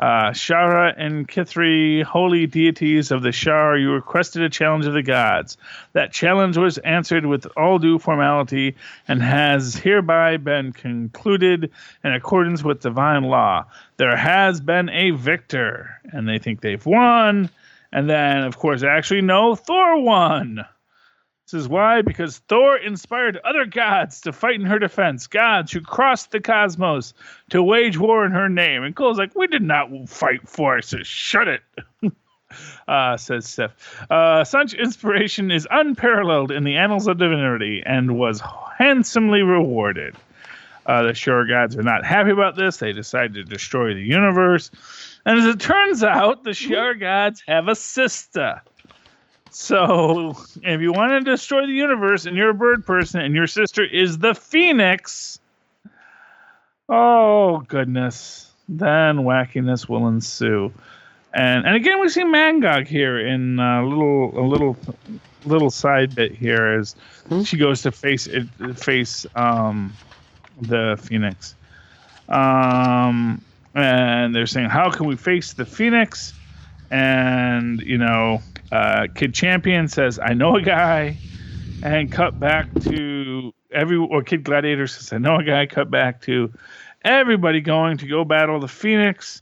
Shara and Kithri, holy deities of the Shar, you requested a challenge of the gods. That challenge was answered with all due formality and has hereby been concluded in accordance with divine law. There has been a victor, and they think they've won. And then, of course, actually, no, Thor won. This is why, because Thor inspired other gods to fight in her defense, gods who crossed the cosmos to wage war in her name. And Cole's like, we did not fight for it, so shut it, says Sif. Such inspiration is unparalleled in the annals of divinity and was handsomely rewarded. The Shore gods are not happy about this. They decide to destroy the universe. And as it turns out, the Shore gods have a sister. So, if you want to destroy the universe and you're a bird person and your sister is the Phoenix, oh, goodness, then wackiness will ensue. And again, we see Mangog here in a little side bit here as she goes to face the Phoenix. And they're saying, how can we face the Phoenix? And, Kid Champion says, I know a guy. And cut back to Kid Gladiator says, I know a guy. Cut back to everybody going to go battle the Phoenix.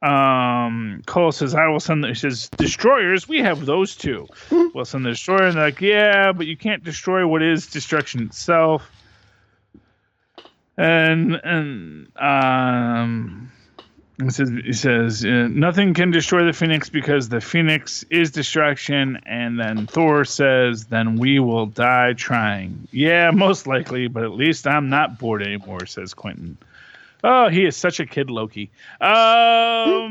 Cole says, I will send, he says, destroyers, we have those too. We'll send the destroyer. And they're like, yeah, but you can't destroy what is destruction itself. And he says nothing can destroy the Phoenix because the Phoenix is distraction. And then Thor says, then we will die trying. Yeah, most likely, but at least I'm not bored anymore, says Quentin. Oh, he is such a kid, Loki. For all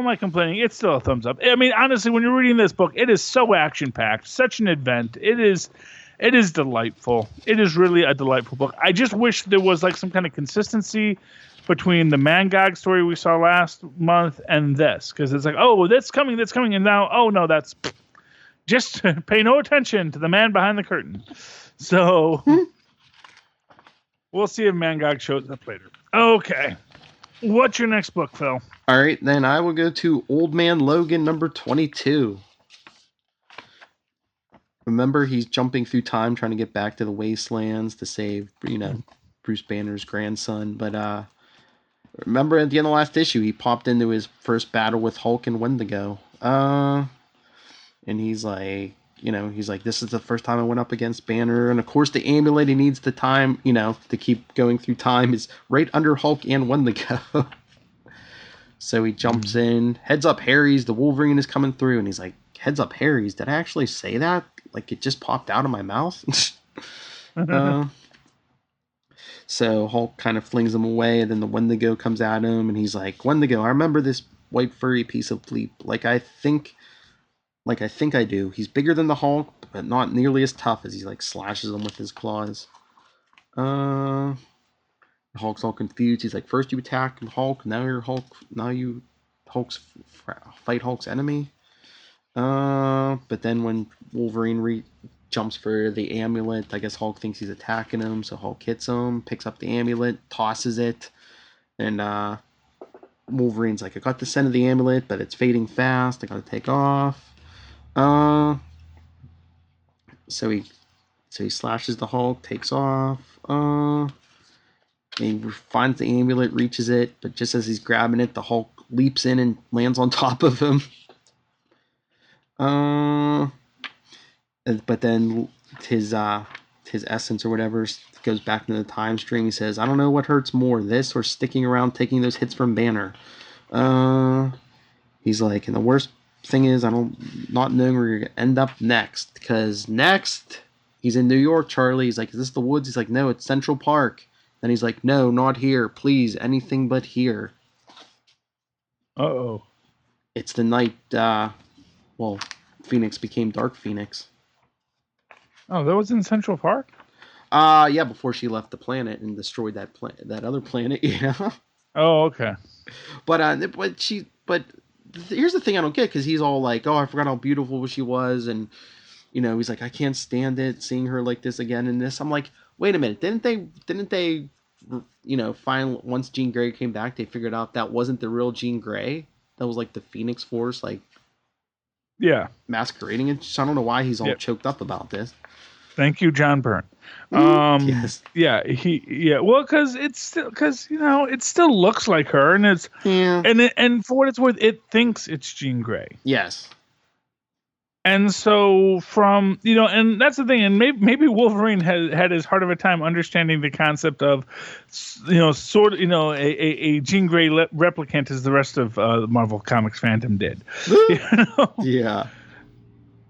my complaining, it's still a thumbs up. I mean, honestly, when you're reading this book, it is so action packed, such an event. It is delightful. It is really a delightful book. I just wish there was like some kind of consistency between the Mangog story we saw last month and this, because it's like, oh, that's coming, and now, oh no, that's just pay no attention to the man behind the curtain. So we'll see if Mangog shows up later. Okay, what's your next book, Phil? All right, then I will go to Old Man Logan number 22. Remember, he's jumping through time trying to get back to the wastelands to save, Bruce Banner's grandson. But remember at the end of the last issue, he popped into his first battle with Hulk and Wendigo. And he's like, this is the first time I went up against Banner. And of course, the amulet he needs the time, to keep going through time is right under Hulk and Wendigo. So he jumps in. Heads up, Harry's. The Wolverine is coming through. And he's like, heads up, Harry's. Did I actually say that? Like, it just popped out of my mouth? So Hulk kind of flings him away, and then the Wendigo comes at him, and he's like, Wendigo, I remember this white furry piece of bleep. Like I think I do. He's bigger than the Hulk, but not nearly as tough as he, like, slashes him with his claws. Hulk's all confused. He's like, first you attack Hulk, now you're Hulk, fight Hulk's enemy. But then when Wolverine jumps for the amulet, I guess Hulk thinks he's attacking him, so Hulk hits him, picks up the amulet, tosses it, and Wolverine's like, I got the scent of the amulet, but it's fading fast, I gotta take off. So he slashes the Hulk, takes off, he finds the amulet, reaches it, but just as he's grabbing it, the Hulk leaps in and lands on top of him. But then his essence or whatever goes back into the time stream. He says, I don't know what hurts more, this or sticking around taking those hits from Banner. He's like, and the worst thing is not knowing where you're going to end up next. Because next, he's in New York, Charlie. He's like, is this the woods? He's like, no, it's Central Park. Then he's like, no, not here. Please, anything but here. Uh-oh. It's the night, Phoenix became Dark Phoenix. Oh, that was in Central Park? Yeah, before she left the planet and destroyed that other planet, yeah. Oh, okay. But here's the thing I don't get, because he's all like, oh, I forgot how beautiful she was, and he's like, I can't stand it seeing her like this again in this. I'm like, wait a minute, didn't they find, once Jean Grey came back, they figured out that wasn't the real Jean Grey? That was like the Phoenix Force, like, yeah, masquerading it. So I don't know why he's all choked up about this. Thank you, John Byrne. Yes. Yeah. Well, because it still looks like her, and it's and for what it's worth, it thinks it's Jean Grey. Yes. And so and that's the thing, and maybe Wolverine had as hard of a time understanding the concept of, a Jean Grey replicant as the rest of the Marvel Comics fandom did. Yeah.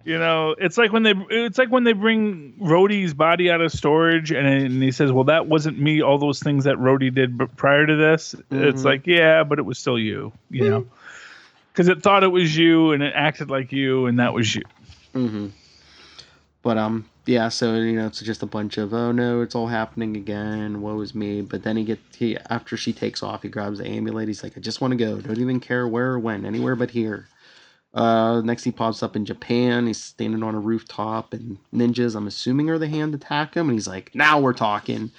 It's like when they bring Rhodey's body out of storage, and he says, well, that wasn't me, all those things that Rhodey did prior to this. Mm-hmm. It's like, yeah, but it was still you, know. Because it thought it was you, and it acted like you, and that was you. Mm-hmm. But yeah, so it's just a bunch of, oh no, it's all happening again, woe is me. But then he after she takes off, he grabs the amulet. He's like, I just want to go. Don't even care where or when, anywhere but here. Next he pops up in Japan. He's standing on a rooftop, and ninjas, I'm assuming, are the hand attack him. And he's like, now we're talking.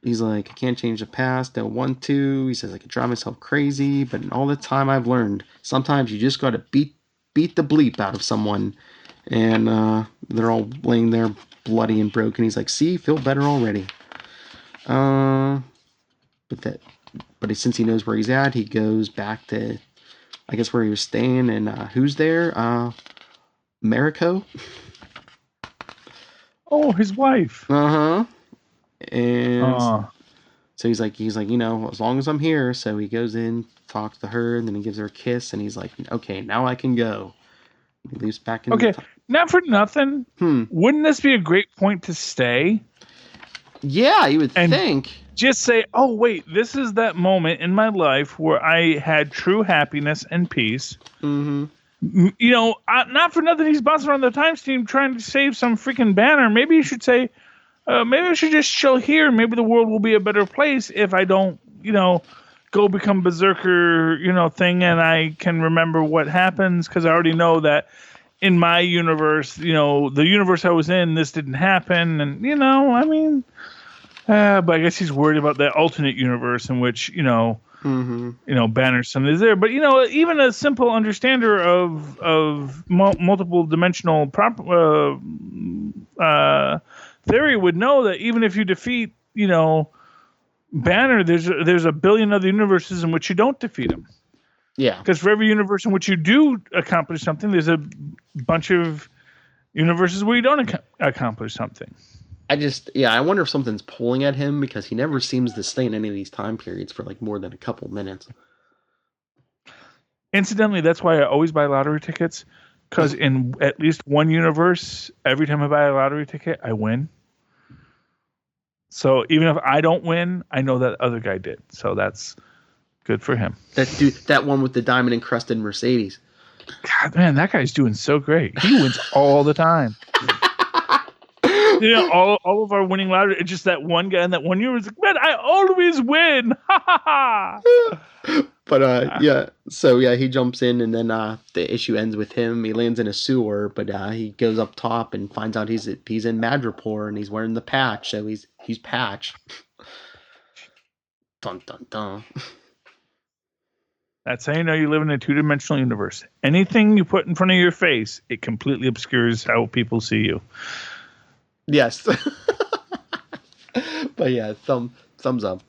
He's like, I can't change the past, don't want to. He says, I could drive myself crazy, but in all the time I've learned, sometimes you just gotta beat the bleep out of someone. And they're all laying there bloody and broken. He's like, see, feel better already. But since he knows where he's at, he goes back to, I guess, where he was staying. And who's there? Mariko. Oh, his wife. Uh-huh. And so he's like, as long as I'm here. So he goes in, talks to her, and then he gives her a kiss, and he's like, okay, now I can go. He leaves back in. Okay, not for nothing. Wouldn't this be a great point to stay? Yeah, you would think. Just say, oh, wait, this is that moment in my life where I had true happiness and peace. Mm-hmm. Not for nothing, he's bouncing around the Times team trying to save some freaking banner. Maybe you should say, maybe I should just chill here. Maybe the world will be a better place if I don't, go become berserker, thing, and I can remember what happens, because I already know that in my universe, the universe I was in, this didn't happen, and, but I guess he's worried about that alternate universe in which, Banner's son is there. But, even a simple understander of multiple dimensional theory would know that even if you defeat, Banner, there's a billion other universes in which you don't defeat him. Yeah. Because for every universe in which you do accomplish something, there's a bunch of universes where you don't accomplish something. I wonder if something's pulling at him, because he never seems to stay in any of these time periods for like more than a couple minutes. Incidentally, that's why I always buy lottery tickets, because in at least one universe, every time I buy a lottery ticket, I win. So even if I don't win, I know that other guy did. So that's good for him. That one with the diamond encrusted Mercedes. God, man, that guy's doing so great. He wins all the time. All of our winning lottery, it's just that one guy in that one year was like, man, I always win. Ha ha ha. But he jumps in, and then the issue ends with him. He lands in a sewer, but he goes up top and finds out he's in Madripoor, and he's wearing the patch, so he's Patch. Dun dun dun. That's how you know you live in a two-dimensional universe. Anything you put in front of your face, it completely obscures how people see you. Yes. But yeah, thumbs up.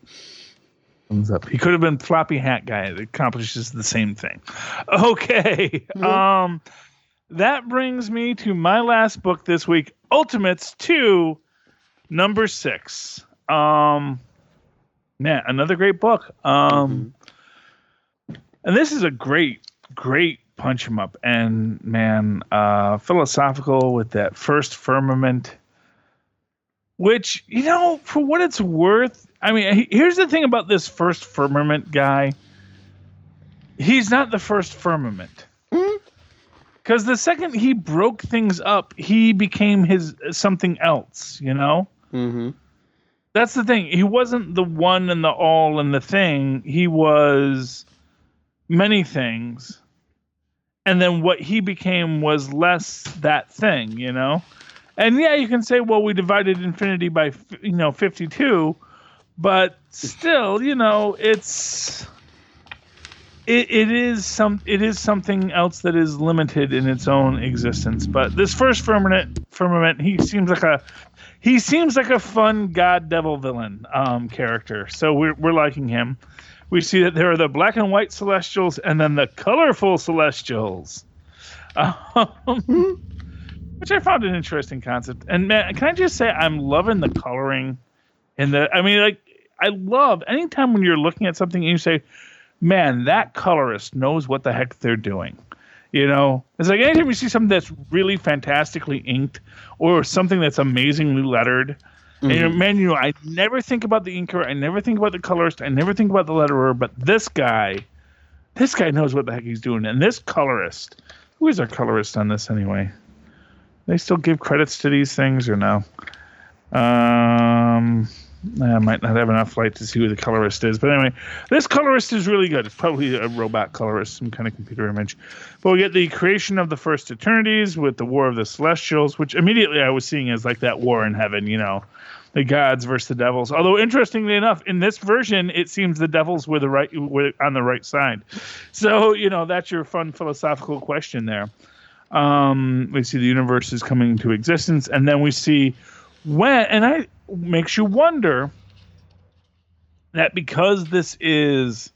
Thumbs up. He could have been floppy hat guy. It accomplishes the same thing. Okay. Mm-hmm. That brings me to my last book this week, Ultimates 2, number 6. Man, another great book. And this is a great punch 'em up. And man, philosophical with that first firmament. Which, for what it's worth, I mean, here's the thing about this first firmament guy. He's not the first firmament. Because the second he broke things up, he became something else, Mm-hmm. That's the thing. He wasn't the one and the all and the thing. He was many things. And then what he became was less that thing, And yeah, you can say, well, we divided infinity by, 52, but still, it is something else that is limited in its own existence. But this first firmament, he seems like a fun god devil villain character. So we're liking him. We see that there are the black and white celestials and then the colorful celestials. Which I found an interesting concept. And man, can I just say I'm loving the coloring I love anytime when you're looking at something and you say, man, that colorist knows what the heck they're doing. It's like anytime you see something that's really fantastically inked or something that's amazingly lettered. Mm-hmm. And I never think about the inker. I never think about the colorist. I never think about the letterer. But this guy knows what the heck he's doing. And this colorist, who is our colorist on this anyway? They still give credits to these things or no? I might not have enough light to see who the colorist is. But anyway, this colorist is really good. It's probably a robot colorist, some kind of computer image. But we get the creation of the first eternities with the War of the Celestials, which immediately I was seeing as like that war in heaven, the gods versus the devils. Although, interestingly enough, in this version, it seems the devils were on the right side. So, that's your fun philosophical question there. We see the universe is coming into existence, and then we see it makes you wonder that because this is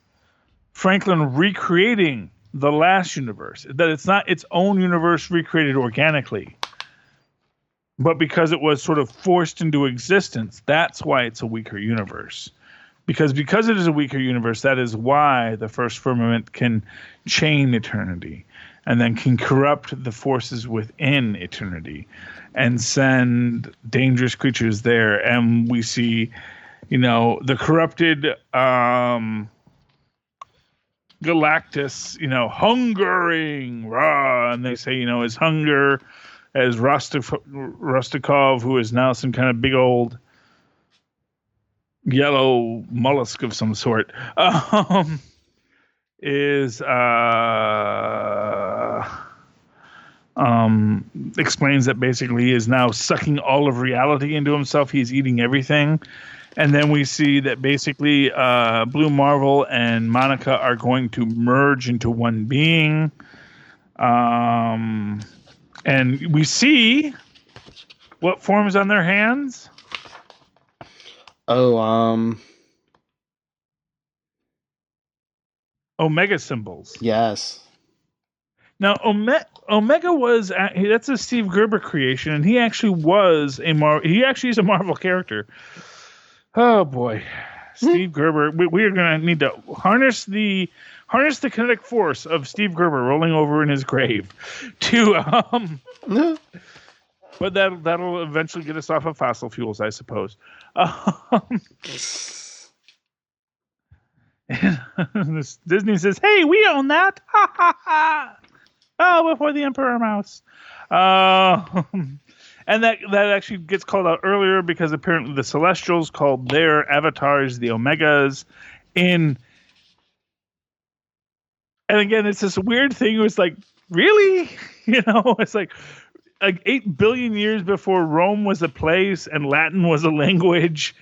Franklin recreating the last universe, that it's not its own universe recreated organically, but because it was sort of forced into existence, that's why it's a weaker universe. Because it is a weaker universe, that is why the first firmament can chain eternity and then can corrupt the forces within eternity and send dangerous creatures there. And we see, the corrupted Galactus, hungering, rah, and they say, his hunger as Rostakov, who is now some kind of big old yellow mollusk of some sort, is explains that basically he is now sucking all of reality into himself. He's eating everything. And then we see that basically Blue Marvel and Monica are going to merge into one being. And we see what forms on their hands. Omega symbols. Yes. Now, Omega that's a Steve Gerber creation, and he actually is a Marvel character. Oh boy, Steve Gerber. We are going to need to harness the kinetic force of Steve Gerber rolling over in his grave to but that'll eventually get us off of fossil fuels, I suppose. Disney says, "Hey, we own that!" Ha ha ha! Oh, before the Emperor Mouse. And that actually gets called out earlier because apparently the Celestials called their avatars the Omegas. And again, it's this weird thing. It was like, really? It's like 8 billion years before Rome was a place and Latin was a language.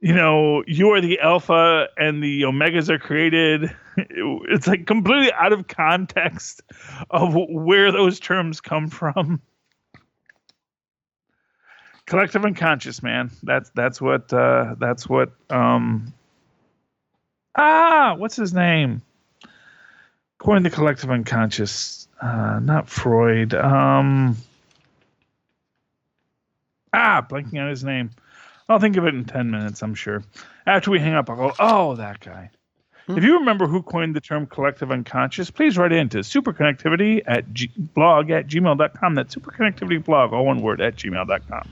You are the Alpha and the Omegas are created. It's like completely out of context of where those terms come from. Collective unconscious, man. That's what what's his name? According to collective unconscious, not Freud. Blanking on his name. I'll think of it in 10 minutes, I'm sure. After we hang up, I'll go, oh, that guy. If you remember who coined the term collective unconscious, please write into superconnectivity@blog@gmail.com. That's superconnectivityblog, all one word, @gmail.com.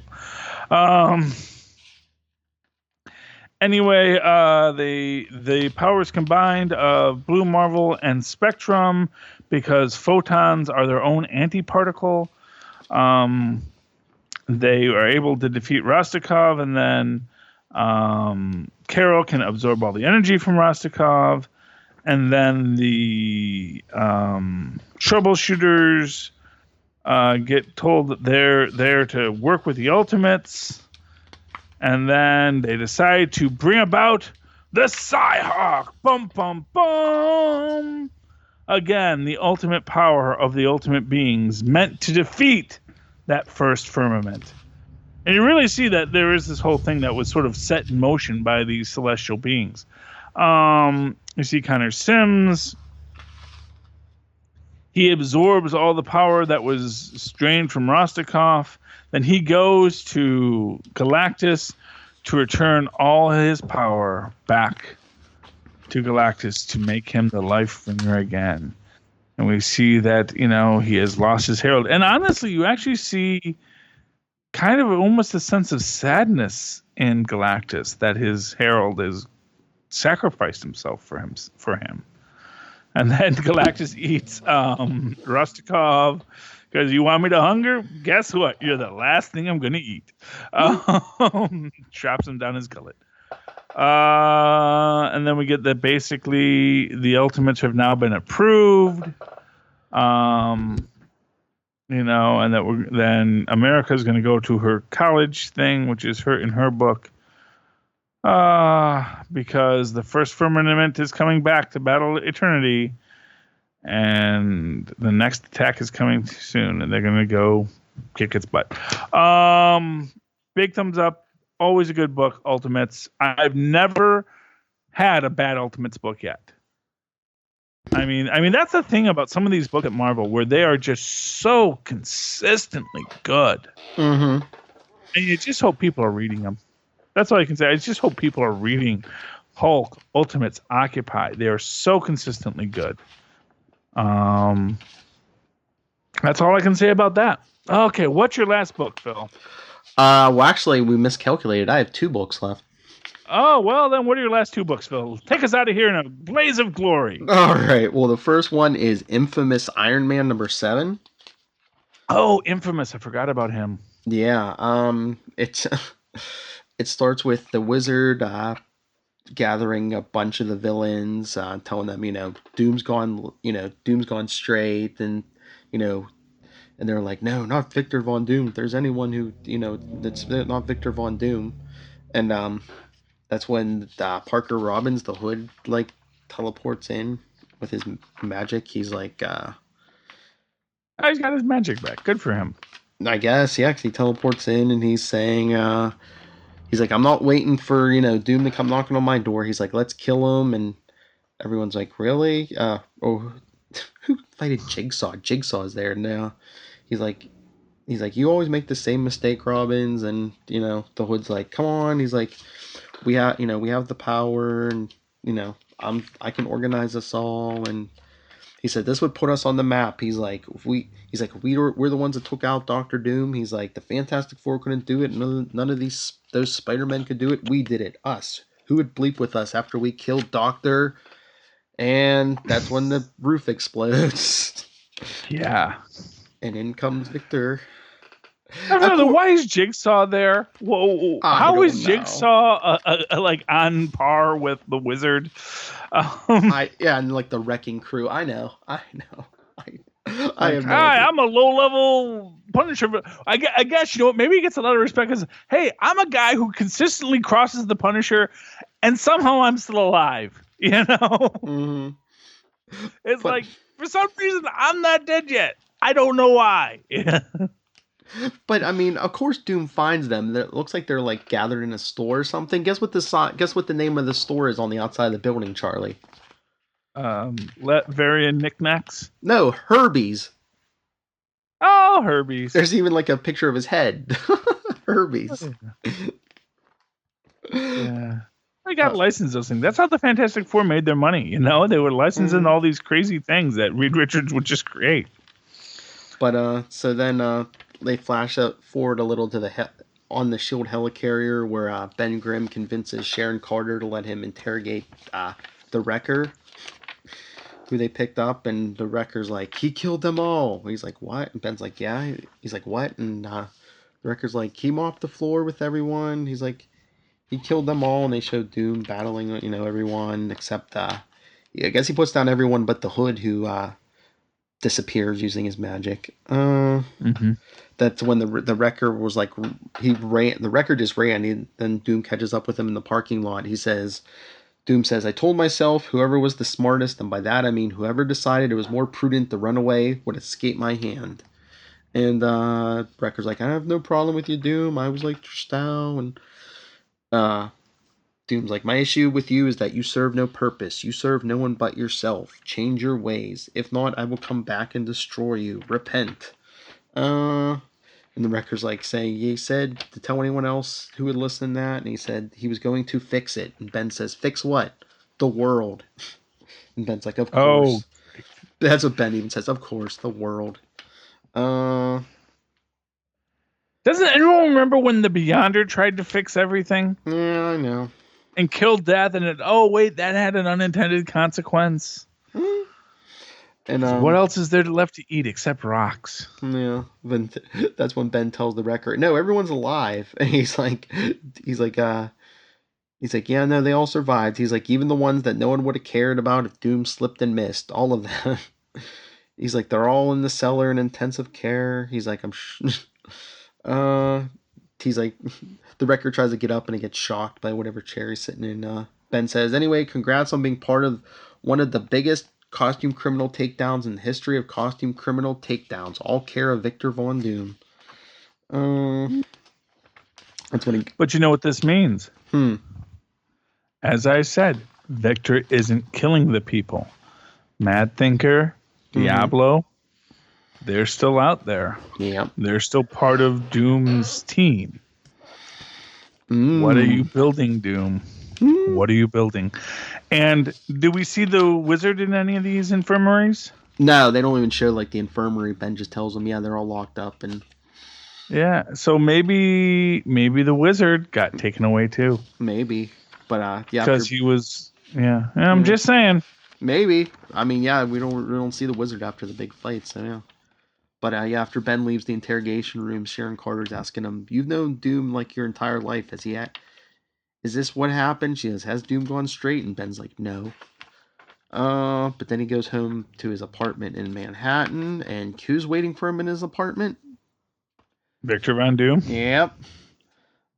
Anyway, the powers combined of Blue Marvel and Spectrum, because photons are their own antiparticle. They are able to defeat Rostakov, and then Carol can absorb all the energy from Rostakov, and then the troubleshooters get told that they're there to work with the Ultimates, and then they decide to bring about the Cyhawk. Bum, bum, bum. Again, the ultimate power of the ultimate beings meant to defeat that first firmament. And you really see that there is this whole thing that was sort of set in motion by these celestial beings. You see Connor Sims. He absorbs all the power that was strained from Rostakov. Then he goes to Galactus to return all his power back to Galactus to make him the life bringer again. And we see that, he has lost his herald. And honestly, you actually see kind of almost a sense of sadness in Galactus that his herald has sacrificed himself for him. And then Galactus eats Rostakov. Because you want me to hunger? Guess what? You're the last thing I'm going to eat. Traps him down his gullet. And then we get that basically the Ultimates have now been approved. And that then America's going to go to her college thing, which is her in her book. Because the first firmament is coming back to battle eternity. And the next attack is coming soon, and they're gonna go kick its butt. Big thumbs up. Always a good book, Ultimates. I've never had a bad Ultimates book yet. I mean that's the thing about some of these books at Marvel, where they are just so consistently good. Mm-hmm. And you just hope people are reading them. That's all I can say. I just hope people are reading Hulk, Ultimates, Occupy. They are so consistently good. That's all I can say about that. Okay, what's your last book, Phil? Well, actually, we miscalculated. I have 2 books left. Oh, well, then what are your last 2 books, Phil? Take us out of here in a blaze of glory. All right. Well, the first one is Infamous Iron Man #7. Oh, Infamous. I forgot about him. Yeah. It starts with the Wizard gathering a bunch of the villains, telling them, Doom's gone straight, and and they're like, no, not Victor Von Doom. If there's anyone who that's not Victor Von Doom, and that's when Parker Robbins, the Hood, teleports in with his magic. He's like, he's got his magic back. Good for him. I guess, yeah. 'Cause he teleports in and he's saying, he's like, I'm not waiting for, Doom to come knocking on my door. He's like, let's kill him. And everyone's like, really? Who fighted Jigsaw? Jigsaw's there now. He's like, you always make the same mistake, Robbins. And, the Hood's like, come on. He's like, we have the power, and, I can organize us all. And he said, this would put us on the map. He's like, we're the ones that took out Doctor Doom. He's like, the Fantastic Four couldn't do it. None of those Spider-Men could do it. We did it. Us. Who would bleep with us after we killed Doctor? And that's when the roof explodes. Yeah. And in comes Victor. Why is Jigsaw there? Whoa! How is Jigsaw on par with the Wizard? And the wrecking crew. I know. I have no idea. I'm a low-level Punisher. I guess maybe he gets a lot of respect because, hey, I'm a guy who consistently crosses the Punisher, and somehow I'm still alive. Mm-hmm. It's for some reason I'm not dead yet. I don't know why. But I mean, of course, Doom finds them. It looks like they're gathered in a store or something. Guess what the name of the store is on the outside of the building, Charlie? Varian Knickknacks? No, Herbie's. Oh, Herbie's. There's even a picture of his head. Herbie's. Yeah. They got to license those things. That's how the Fantastic Four made their money. They were licensing all these crazy things that Reed Richards would just create. But so then they flash forward a little to on the Shield helicarrier where Ben Grimm convinces Sharon Carter to let him interrogate the Wrecker, who they picked up, and the Wrecker's like, he killed them all. He's like, what? And Ben's like, yeah. He's like, what? And the Wrecker's like, he mopped the floor with everyone. He's like, he killed them all, and they show Doom battling, everyone except, I guess he puts down everyone but the Hood, who disappears using his magic. That's when the Wrecker was like, he ran. The Wrecker just ran. Then Doom catches up with him in the parking lot. Doom says, I told myself whoever was the smartest, and by that I mean whoever decided it was more prudent to run away would escape my hand. And Wrecker's like, I have no problem with you, Doom. I was like your style. And Doom's like, my issue with you is that you serve no purpose. You serve no one but yourself. Change your ways. If not, I will come back and destroy you. Repent. And the Wrecker's like saying, he said to tell anyone else who would listen to that, and he said he was going to fix it. And Ben says, fix what? The world. And Ben's like, of course. Oh. That's what Ben even says. Of course, the world. Doesn't anyone remember when the Beyonder tried to fix everything? Yeah, I know. And killed Death, and that had an unintended consequence. And What else is there left to eat except rocks? yeah, that's when Ben tells the wrecker, "No, everyone's alive." And he's like, he's like, "Yeah, no, they all survived." He's like, "Even the ones that no one would have cared about if Doom slipped and missed, all of them." He's like, "They're all in the cellar in intensive care." He's like, uh, he's like, the wrecker tries to get up and he gets shocked by whatever chair he's sitting in. Ben says, "Anyway, congrats on being part of one of the biggest costume criminal takedowns in the history of costume criminal takedowns. All care of Victor Von Doom." That's when he. But you know what this means? Hmm. As I said, Victor isn't killing the people. Mad Thinker, Diablo, they're still out there. Yeah. They're still part of Doom's team. What are you building, Doom? What are you building? And do we see the wizard in any of these infirmaries? No, they don't even show like the infirmary. Ben just tells them, yeah, they're all locked up. And yeah, so maybe the wizard got taken away too. Maybe, but yeah, because he was. Yeah, I'm just saying. Maybe. I mean, yeah, we don't see the wizard after the big fight, so yeah. But yeah, after Ben leaves the interrogation room, Sharon Carter's asking him, "You've known Doom like your entire life. Is this what happened?" She says, "Has Doom gone straight?" And Ben's like, "No." But then he goes home to his apartment in Manhattan, and who's waiting for him in his apartment? Victor Von Doom. Yep.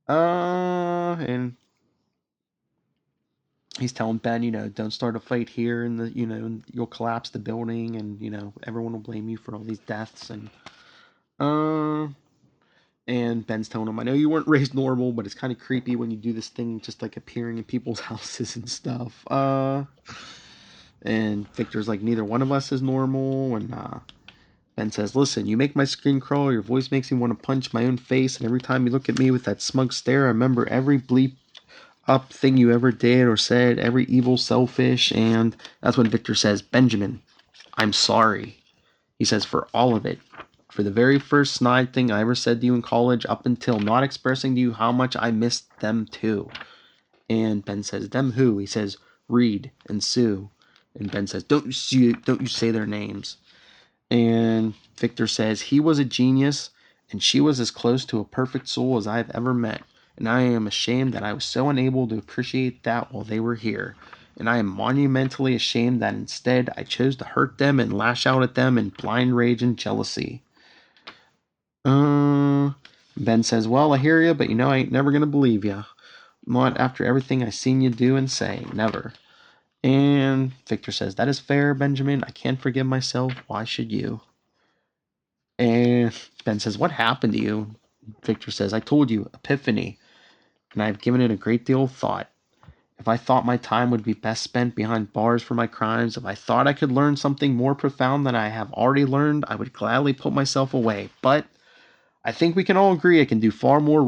And he's telling Ben, don't start a fight here, and you'll collapse the building, and everyone will blame you for all these deaths, and Ben's telling him, "I know you weren't raised normal, but it's kind of creepy when you do this thing, just like appearing in people's houses and stuff." And Victor's like, "Neither one of us is normal," and Ben says, "Listen, you make my skin crawl, your voice makes me want to punch my own face, and every time you look at me with that smug stare, I remember every bleep up thing you ever did or said, every evil, selfish," and that's when Victor says, "Benjamin, I'm sorry." He says, "For all of it. For the very first snide thing I ever said to you in college, up until not expressing to you how much I missed them too." And Ben says, "Them who?" He says, "Reed and Sue." And Ben says, don't you say their names." And Victor says, "He was a genius, and she was as close to a perfect soul as I have ever met. And I am ashamed that I was so unable to appreciate that while they were here. And I am monumentally ashamed that instead I chose to hurt them and lash out at them in blind rage and jealousy." Ben says, "Well, I hear you, but I ain't never gonna believe you. Not after everything I seen you do and say. Never." And Victor says, "That is fair, Benjamin. I can't forgive myself. Why should you?" And Ben says, "What happened to you?" Victor says, "I told you, epiphany. And I've given it a great deal of thought. If I thought my time would be best spent behind bars for my crimes, if I thought I could learn something more profound than I have already learned, I would gladly put myself away. But I think we can all agree I can do far more to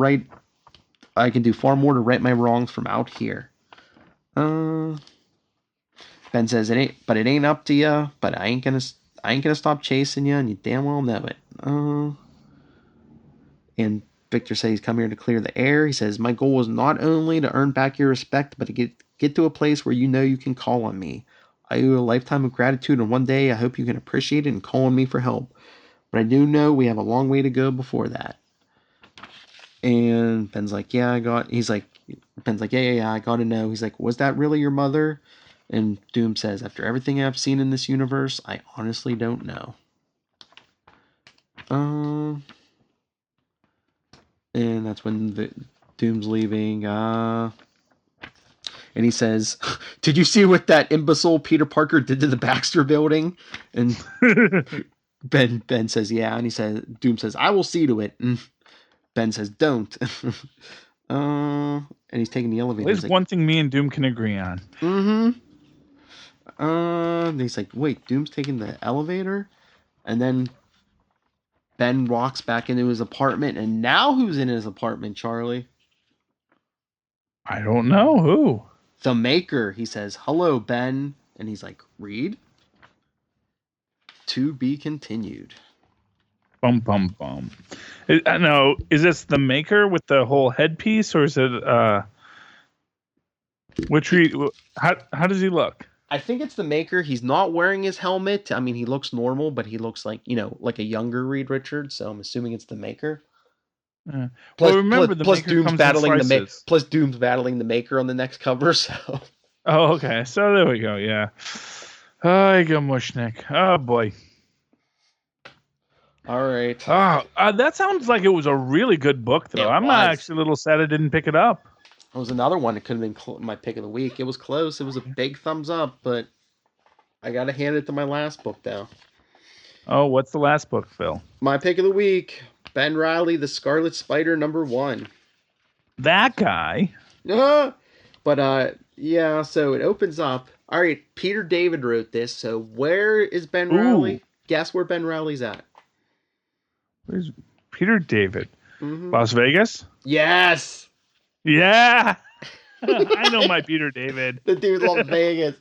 right my wrongs from out here." Ben says, it ain't up to you, but I ain't gonna stop chasing you, and you damn well know it." And Victor says he's come here to clear the air. He says, "My goal is not only to earn back your respect, but to get to a place where you can call on me. I owe you a lifetime of gratitude, and one day I hope you can appreciate it and call on me for help. But I do know we have a long way to go before that." And Ben's like, "Yeah, I got." He's like, Ben's like, "Yeah, I got to know." He's like, "Was that really your mother?" And Doom says, "After everything I've seen in this universe, I honestly don't know." And that's when Doom's leaving. And he says, "Did you see what that imbecile Peter Parker did to the Baxter building?" And Ben says, "Yeah." And Doom says, "I will see to it." And Ben says, "Don't." And he's taking the elevator. There's one thing me and Doom can agree on. And he's like, "Wait, Doom's taking the elevator?" And then Ben walks back into his apartment, and now who's in his apartment, Charlie? I don't know. Who? The Maker. He says, "Hello, Ben." And he's like, "Reed? To be continued." Bum, bum, bum. No, is this the Maker with the whole headpiece, or is it, which Reed? How does he look? I think it's the maker. He's not wearing his helmet. I mean, he looks normal, but he looks like, like a younger Reed Richards. So I'm assuming it's the maker. Uh, well, Plus, plus, remember the plus maker Doom's comes in battling slices. plus Doom's battling the maker on the next cover. So Oh, okay. So there we go. Yeah. Oh, Mushnik. Oh boy. all right, Oh, that sounds like it was a really good book, though. it I'm was. actually a little sad I didn't pick it up. It was another one. It could have been my pick of the week. It was close. It was a big thumbs up, but I gotta hand it to my last book though. Oh, what's the last book, Phil? My pick of the week: Ben Riley, The Scarlet Spider, #1. That guy. But yeah. So it opens up. All right, Peter David wrote this. So where is Ben Ooh, Riley? Guess where Ben Riley's at. where's Peter David? Mm-hmm. Las Vegas? Yes. Yeah. I know my Peter David. The dude loves Vegas.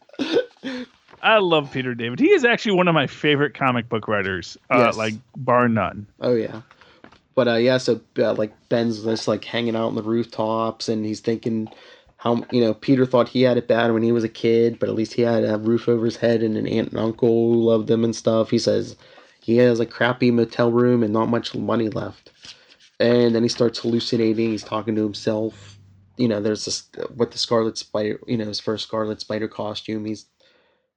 I love Peter David. He is actually one of my favorite comic book writers, Yes. like bar none. Oh yeah. But yeah, so like Ben's just like hanging out on the rooftops, and he's thinking how Peter thought he had it bad when he was a kid, but at least he had a roof over his head and an aunt and uncle who loved him and stuff. He says he has a crappy motel room and not much money left, and then he starts hallucinating. He's talking to himself. There's this with the Scarlet Spider. His first Scarlet Spider costume. He's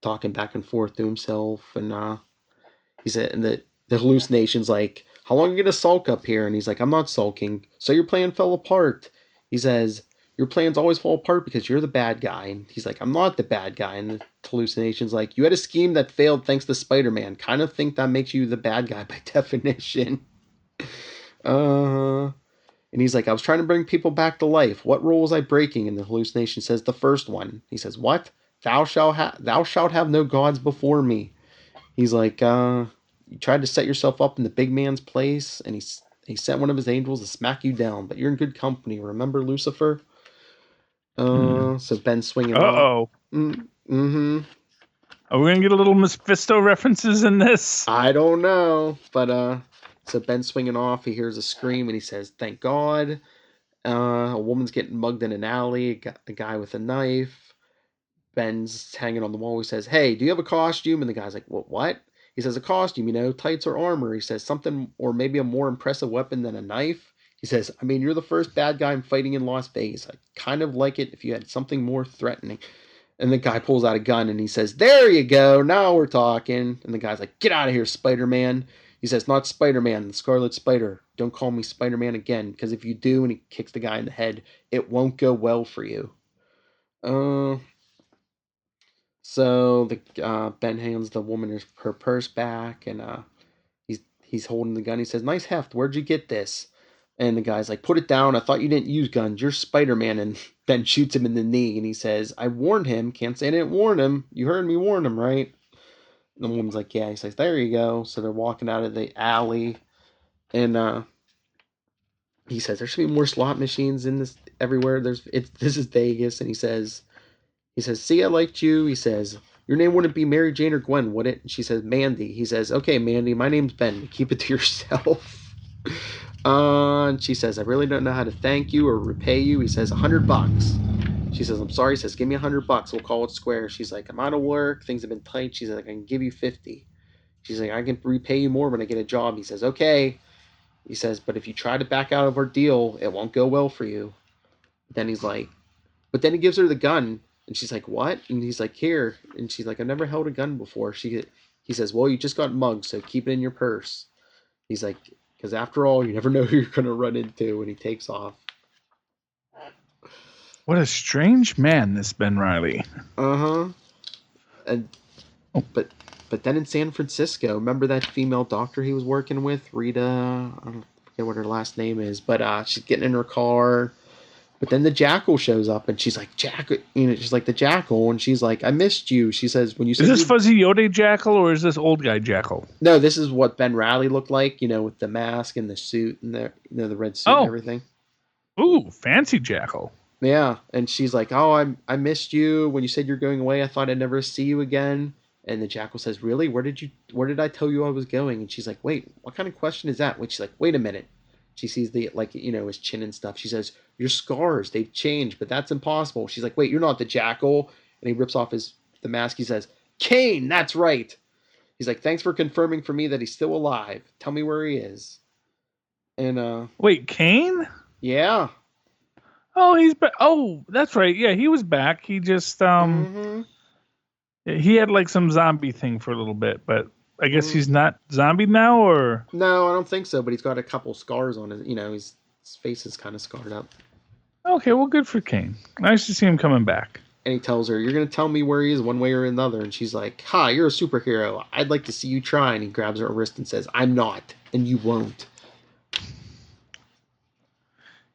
talking back and forth to himself, and he said, and the hallucination's like, how long are you gonna sulk up here? And he's like, I'm not sulking. So your plan fell apart. He says, your plans always fall apart because you're the bad guy. And he's like, I'm not the bad guy. And the hallucination's like, you had a scheme that failed thanks to Spider-Man. Kind of think that makes you the bad guy by definition. And he's like, I was trying to bring people back to life. What rule was I breaking? And the hallucination says, the first one. He says, what? Thou shalt have no gods before me. He's like, you tried to set yourself up in the big man's place, and he sent one of his angels to smack you down. But you're in good company. Remember Lucifer? So Ben's swinging off. Uh-oh. Mm-hmm. Are we going to get a little Mephisto references in this? I don't know. But so Ben's swinging off. He hears a scream, and he says, thank God. A woman's getting mugged in an alley. A guy with a knife. Ben's hanging on the wall. He says, hey, do you have a costume? And the guy's like, what? He says, a costume, tights or armor. He says, something or maybe a more impressive weapon than a knife. He says, I mean, you're the first bad guy I'm fighting in Las Vegas. I kind of like it if you had something more threatening. And the guy pulls out a gun and he says, there you go. Now we're talking. And the guy's like, get out of here, Spider-Man. He says, not Spider-Man, the Scarlet Spider. Don't call me Spider-Man again, because if you do, and he kicks the guy in the head, it won't go well for you. So the Ben hands the woman her purse back, and he's holding the gun. He says, "Nice heft. Where'd you get this?" And the guy's like, "Put it down. I thought you didn't use guns. You're Spider-Man." And Ben shoots him in the knee, and he says, "I warned him. Can't say I didn't warn him. You heard me warn him, right?" And the woman's like, "Yeah." He says, "There you go." So they're walking out of the alley, and he says, "There should be more slot machines in this everywhere. This is Vegas." And he says, see, I liked you. He says, your name wouldn't be Mary Jane or Gwen, would it? And she says, Mandy. He says, okay, Mandy, my name's Ben. Keep it to yourself. And she says, I really don't know how to thank you or repay you. He says, $100. She says, I'm sorry. He says, give me $100. We'll call it square. She's like, I'm out of work. Things have been tight. She's like, I can give you 50. She's like, I can repay you more when I get a job. He says, okay. He says, but if you try to back out of our deal, it won't go well for you. Then he's like, but then he gives her the gun. And she's like, what? And he's like, here. And she's like, I've never held a gun before. He says, well, you just got mugged, so keep it in your purse. He's like, because after all, you never know who you're going to run into. And he takes off. What a strange man, this Ben Riley. Uh-huh. And But then in San Francisco, remember that female doctor he was working with? Rita, I don't forget what her last name is. But she's getting in her car. But then the Jackal shows up, and she's like, she's like the Jackal, and she's like, I missed you. She says, when you said, is this Fuzzy Yode Jackal, or is this old guy Jackal? No, this is what Ben Riley looked like, with the mask and the suit and the red suit and everything. Ooh, fancy Jackal. Yeah, and she's like, oh, I missed you. When you said you're going away, I thought I'd never see you again. And the Jackal says, really? Where did I tell you I was going? And she's like, wait, what kind of question is that? She's like, wait a minute. She sees his chin and stuff. She says, your scars, they've changed, but that's impossible. She's like, wait, you're not the Jackal. And he rips off his the mask. He says, Kane, that's right. He's like, thanks for confirming for me that he's still alive. Tell me where he is. And Wait, Kane? yeah. Oh, he's back. Oh, that's right. Yeah, he was back. He just Mm-hmm. he had like some zombie thing for a little bit, but I guess Mm. he's not zombie now, or No, I don't think so. But he's got a couple scars on it. His face is kind of scarred up. okay. Well, good for Kane. Nice to see him coming back. And he tells her, "You're gonna tell me where he is, one way or another." And she's like, "Hi, you're a superhero. I'd like to see you try." And he grabs her wrist and says, "I'm not, and you won't."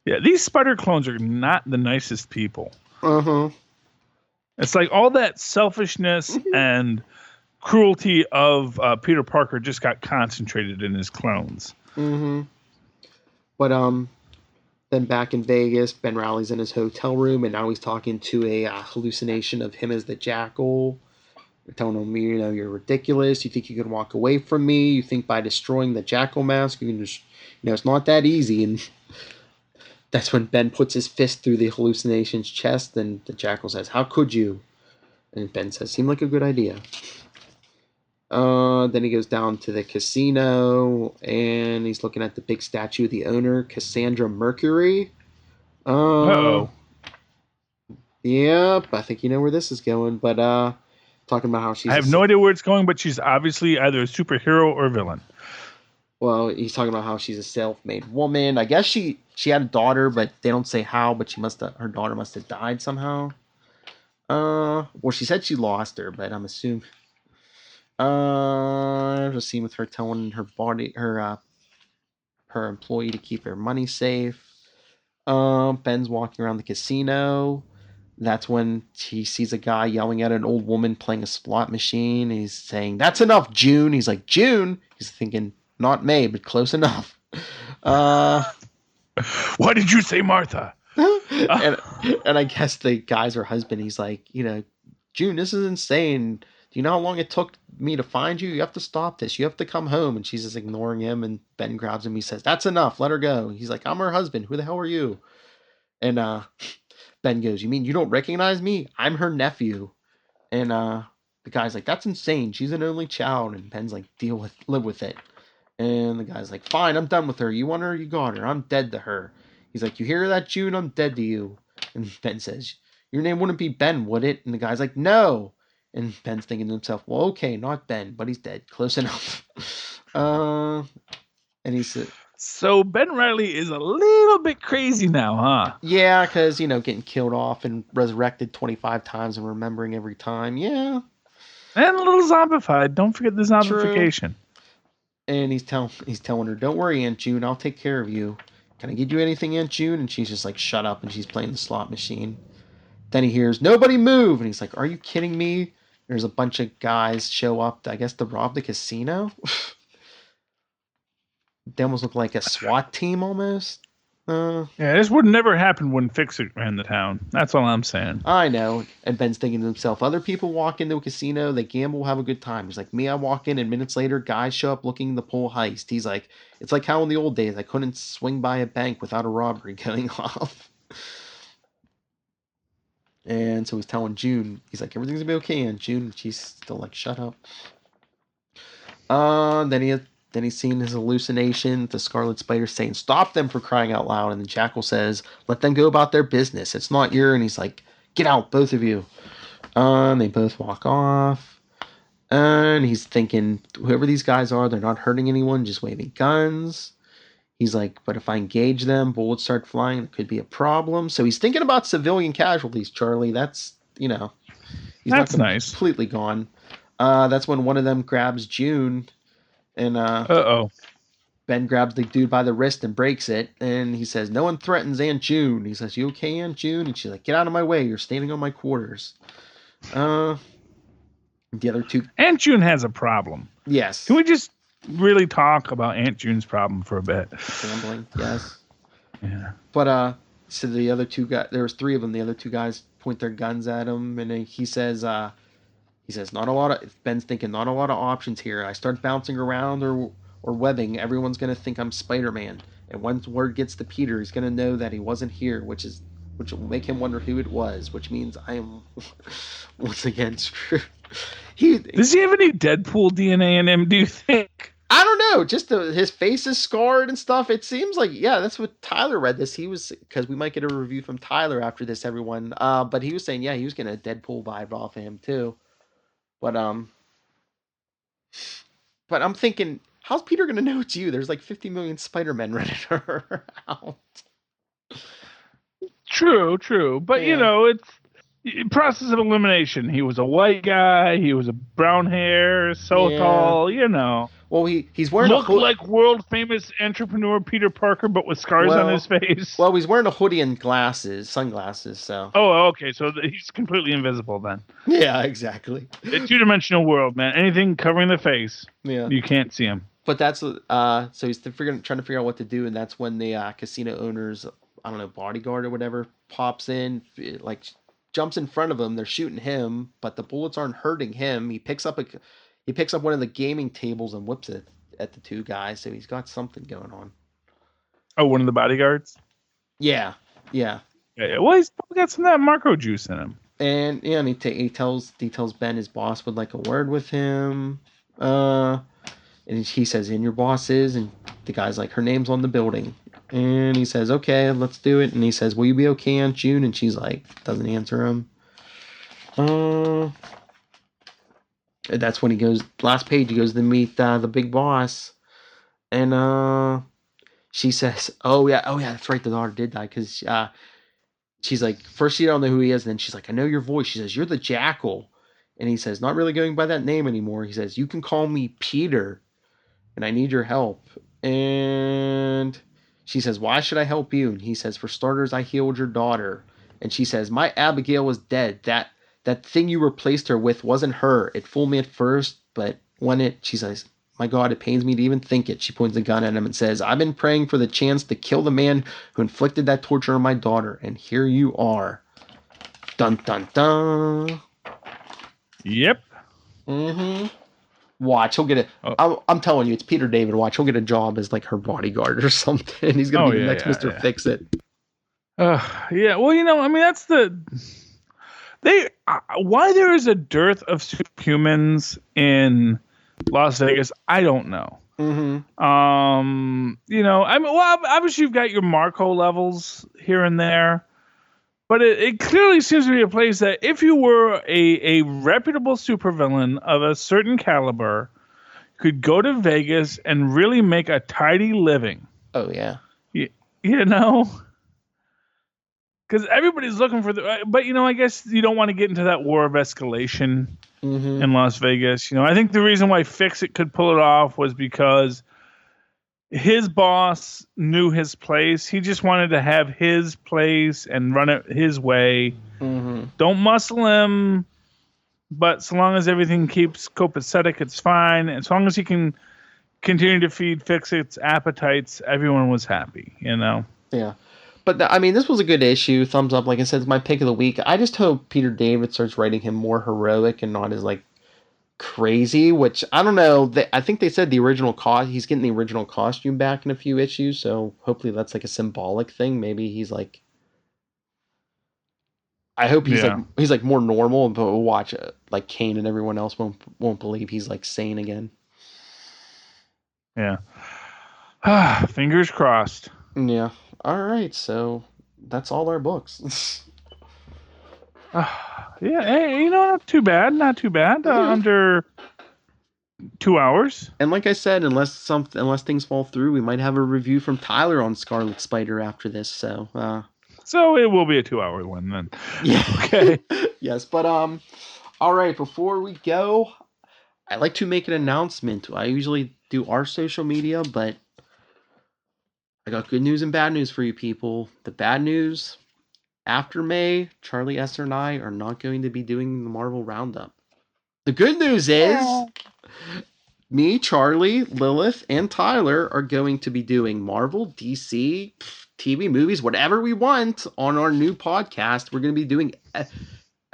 Yeah, these spider clones are not the nicest people. Uh huh. It's like all that selfishness and cruelty of Peter Parker just got concentrated in his clones. Mm-hmm. But then back in Vegas, Ben Reilly's in his hotel room, and now he's talking to a hallucination of him as the Jackal. They're telling him, you're ridiculous. You think you can walk away from me? You think by destroying the Jackal mask, you can just, it's not that easy. And that's when Ben puts his fist through the hallucination's chest, and the Jackal says, "How could you?" And Ben says, "Seemed like a good idea." Then he goes down to the casino, and he's looking at the big statue of the owner, Cassandra Mercury. Uh-oh. Yep, I think you know where this is going, but talking about how she's... I have no idea where it's going, but she's obviously either a superhero or a villain. Well, he's talking about how she's a self-made woman. I guess she had a daughter, but they don't say how, but her daughter must have died somehow. Well, she said she lost her, but I'm assuming... there's a scene with her telling her employee to keep her money safe. Ben's walking around the casino. That's when he sees a guy yelling at an old woman playing a slot machine. He's saying, "That's enough, June." He's like, "June?" He's thinking, not May, but close enough. Why did you say Martha? and I guess the guy's her husband. He's like, "June, this is insane. Do you know how long it took me to find you? You have to stop this. You have to come home." And she's just ignoring him. And Ben grabs him. He says, "That's enough. Let her go." He's like, "I'm her husband. Who the hell are you?" And Ben goes, "You mean you don't recognize me? I'm her nephew." And the guy's like, "That's insane. She's an only child." And Ben's like, live with it." And the guy's like, "Fine, I'm done with her. You want her? You got her. I'm dead to her." He's like, "You hear that, June? I'm dead to you." And Ben says, "Your name wouldn't be Ben, would it?" And the guy's like, "No." And Ben's thinking to himself, "Well, okay, not Ben, but he's dead. Close enough." And he said... So Ben Reilly is a little bit crazy now, huh? Yeah, because, getting killed off and resurrected 25 times and remembering every time. Yeah. And a little zombified. Don't forget the zombification. True. And he's telling her, "Don't worry, Aunt June, I'll take care of you. Can I get you anything, Aunt June?" And she's just like, "Shut up," and she's playing the slot machine. Then he hears, "Nobody move!" And he's like, "Are you kidding me?" There's a bunch of guys show up, I guess, to rob the casino. They almost look like a SWAT team, almost. Yeah, this would never happen when Fix-It ran the town. That's all I'm saying. I know. And Ben's thinking to himself, other people walk into a casino, they gamble, have a good time. He's like, me, I walk in, and minutes later, guys show up looking to pull heist. He's like, it's like how in the old days, I couldn't swing by a bank without a robbery going off. And so he's telling June, he's like, everything's gonna be okay, and June, she's still like, shut up. Then he's seen his hallucination, the Scarlet Spider saying, "Stop them," for crying out loud. And the Jackal says, "Let them go about their business. It's not your..." And he's like, "Get out, both of you." They both walk off. And he's thinking, whoever these guys are, they're not hurting anyone, just waving guns. He's like, but if I engage them, bullets start flying, it could be a problem. So he's thinking about civilian casualties, Charlie. That's, he's That's not nice. completely gone. That's when one of them grabs June. And Ben grabs the dude by the wrist and breaks it. And he says, "No one threatens Aunt June." He says, "You okay, Aunt June?" And she's like, "Get out of my way. You're standing on my quarters." The other two... Aunt June has a problem. Yes. Can we just really talk about Aunt June's problem for a bit? Gambling, yes. Yeah. But, so the other two guys... There was three of them. The other two guys point their guns at him. And he says... not a lot of... Ben's thinking, not a lot of options here. I start bouncing around or webbing, everyone's going to think I'm Spider-Man. And once word gets to Peter, he's going to know that he wasn't here, which is which will make him wonder who it was, which means I am once again screwed. Does he have any Deadpool DNA in him, do you think? I don't know. Just his face is scarred and stuff. It seems like, yeah, that's what Tyler read this. He was, because we might get a review from Tyler after this, everyone. But he was saying, yeah, he was getting a Deadpool vibe off of him too. But I'm thinking, how's Peter gonna know it's you? There's like 50 million Spider-Men running around. True. But, Yeah. it's process of elimination. He was a white guy. He was a brown hair, so Yeah. tall, Well, he's wearing Looked like world famous entrepreneur Peter Parker, but with scars on his face. Well, he's wearing a hoodie and sunglasses. So. Oh, okay. So he's completely invisible then. Yeah, exactly. A two-dimensional world, man. Anything covering the face, Yeah, you can't see him. But that's so he's trying to figure out what to do, and that's when the casino owner's, I don't know, bodyguard or whatever pops in, like jumps in front of him. They're shooting him, but the bullets aren't hurting him. He picks up one of the gaming tables and whips it at the two guys. So he's got something going on. Oh, one of the bodyguards? Yeah. Well, he's probably got some of that Marco juice in him. And yeah, and he tells Ben his boss would like a word with him. And he says, "And your boss is," and the guy's like, "Her name's on the building." And he says, "Okay, let's do it." And he says, "Will you be okay, Aunt June?" And she's like, doesn't answer him. That's when he goes, last page, he goes to meet the big boss. And she says, oh yeah, that's right, the daughter did die. Because she's like, first you don't know who he is, and then she's like, "I know your voice." She says, "You're the Jackal." And he says, "Not really going by that name anymore." He says, "You can call me Peter, and I need your help." And she says, "Why should I help you?" And he says, "For starters, I healed your daughter." And she says, "My Abigail was dead. That thing you replaced her with wasn't her. It fooled me at first, but she says, "My God, it pains me to even think it." She points the gun at him and says, "I've been praying for the chance to kill the man who inflicted that torture on my daughter, and here you are." Dun, dun, dun. Yep. Mm-hmm. Watch, he'll get it. I'm telling you, it's Peter David. Watch, he'll get a job as like her bodyguard or something. He's gonna be the next Mr. Fix It. Yeah. Well, I mean, that's why there is a dearth of superhumans in Las Vegas, I don't know. Mm-hmm. I mean, well, obviously you've got your Marco levels here and there. But it clearly seems to be a place that if you were a reputable supervillain of a certain caliber, could go to Vegas and really make a tidy living. Oh, yeah. Because everybody's looking for but I guess you don't want to get into that war of escalation in Las Vegas. I think the reason why Fix It could pull it off was because his boss knew his place. He just wanted to have his place and run it his way. Mm-hmm. Don't muscle him, but so long as everything keeps copacetic, it's fine. As long as he can continue to feed Fix It's appetites, everyone was happy, Yeah. But, I mean, this was a good issue. Thumbs up. Like I said, it's my pick of the week. I just hope Peter David starts writing him more heroic and not as, like, crazy, which I don't know. I think they said he's getting the original costume back in a few issues, so hopefully that's like a symbolic thing. Maybe he's like, I hope he's like more normal, but we'll watch it. Like Kane and everyone else won't believe he's like sane again. Yeah. Fingers crossed. Yeah. All right. So that's all our books. Yeah, hey, not too bad. Under 2 hours. And like I said, unless things fall through, we might have a review from Tyler on Scarlet Spider after this. So it will be a 2-hour one then. Yeah. Okay. Yes, but all right. Before we go, I like to make an announcement. I usually do our social media, but I got good news and bad news for you people. The bad news. After May, Charlie, Esther, and I are not going to be doing the Marvel Roundup. The good news is, me, Charlie, Lilith, and Tyler are going to be doing Marvel, DC, TV, movies, whatever we want on our new podcast. We're going to be doing, I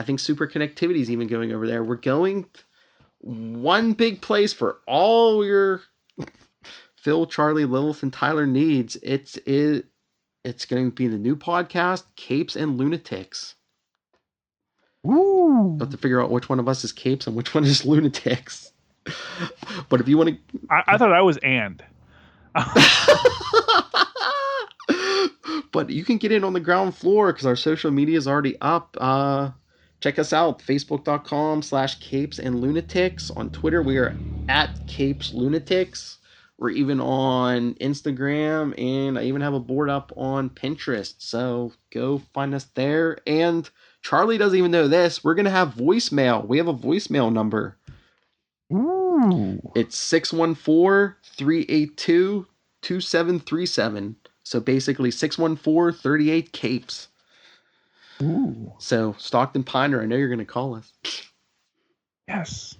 think Super Connectivity is even going over there. We're going one big place for all your Phil, Charlie, Lilith, and Tyler needs. It's going to be the new podcast, Capes and Lunatics. Ooh. Have to figure out which one of us is Capes and which one is Lunatics. But if you want to... I thought I was and. But you can get in on the ground floor because our social media is already up. Check us out, facebook.com/capes and lunatics. On Twitter, we are at Capes Lunatics. We're even on Instagram, and I even have a board up on Pinterest. So go find us there. And Charlie doesn't even know this. We're going to have voicemail. We have a voicemail number. Ooh. It's 614-382-2737. So basically 614-38-CAPES. Ooh. So Stockton Piner, I know you're going to call us. Yes.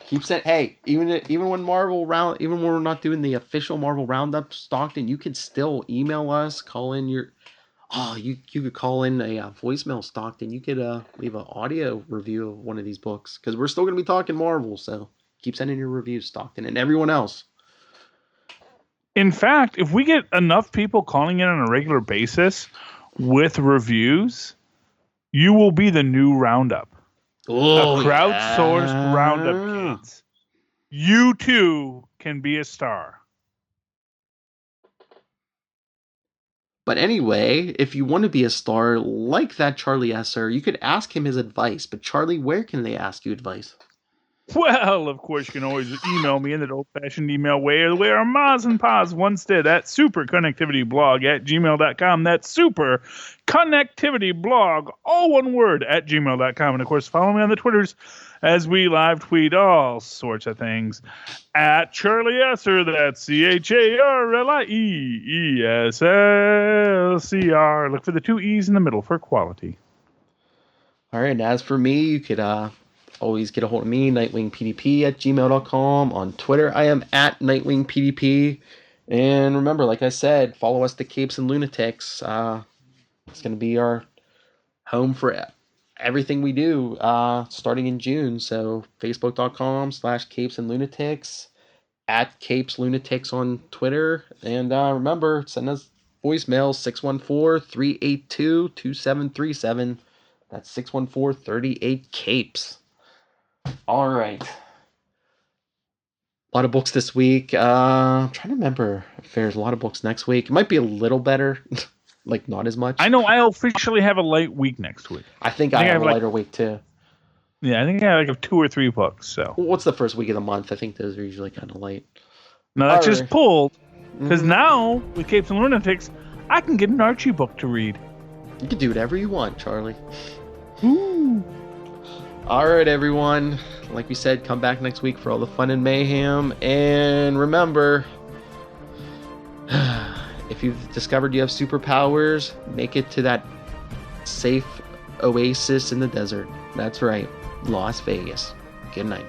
Keep saying, hey, even when even when we're not doing the official Marvel Roundup, Stockton, you can still email us, call in your... Oh, you could call in a voicemail, Stockton. You could leave an audio review of one of these books because we're still going to be talking Marvel. So keep sending your reviews, Stockton, and everyone else. In fact, if we get enough people calling in on a regular basis with reviews, you will be the new Roundup. Oh, a crowdsourced Roundup, kids. You too can be a star. But anyway, if you want to be a star like that Charlie Esser, you could ask him his advice. But Charlie, where can they ask you advice? Well, of course, you can always email me in that old-fashioned email way, or the way our mas and pas once did, at superconnectivityblog@gmail.com. That's superconnectivityblog, all one word, at gmail.com. And, of course, follow me on the Twitters as we live tweet all sorts of things. At Charlie Esser, that's CharlieEsselcr. Look for the two E's in the middle for quality. All right, and as for me, you could... always get a hold of me, nightwingpdp@gmail.com. On Twitter, I am at nightwingpdp. And remember, like I said, follow us to Capes and Lunatics. It's going to be our home for everything we do starting in June. So facebook.com/Capes and Lunatics, at Capes Lunatics on Twitter. And remember, send us voicemail 614-382-2737. That's 614-38-CAPES. All right. A lot of books this week. I'm trying to remember if there's a lot of books next week. It might be a little better, like not as much. I know I officially have a light week next week. I think I have a lighter week too. Yeah, I think I have 2 or 3 books. So what's the first week of the month? I think those are usually kind of light. No, that's just pulled. Because now, with Capes and Lunatics, I can get an Archie book to read. You can do whatever you want, Charlie. Ooh. All right, everyone. Like we said, come back next week for all the fun and mayhem. And remember, if you've discovered you have superpowers, make it to that safe oasis in the desert. That's right, Las Vegas. Good night.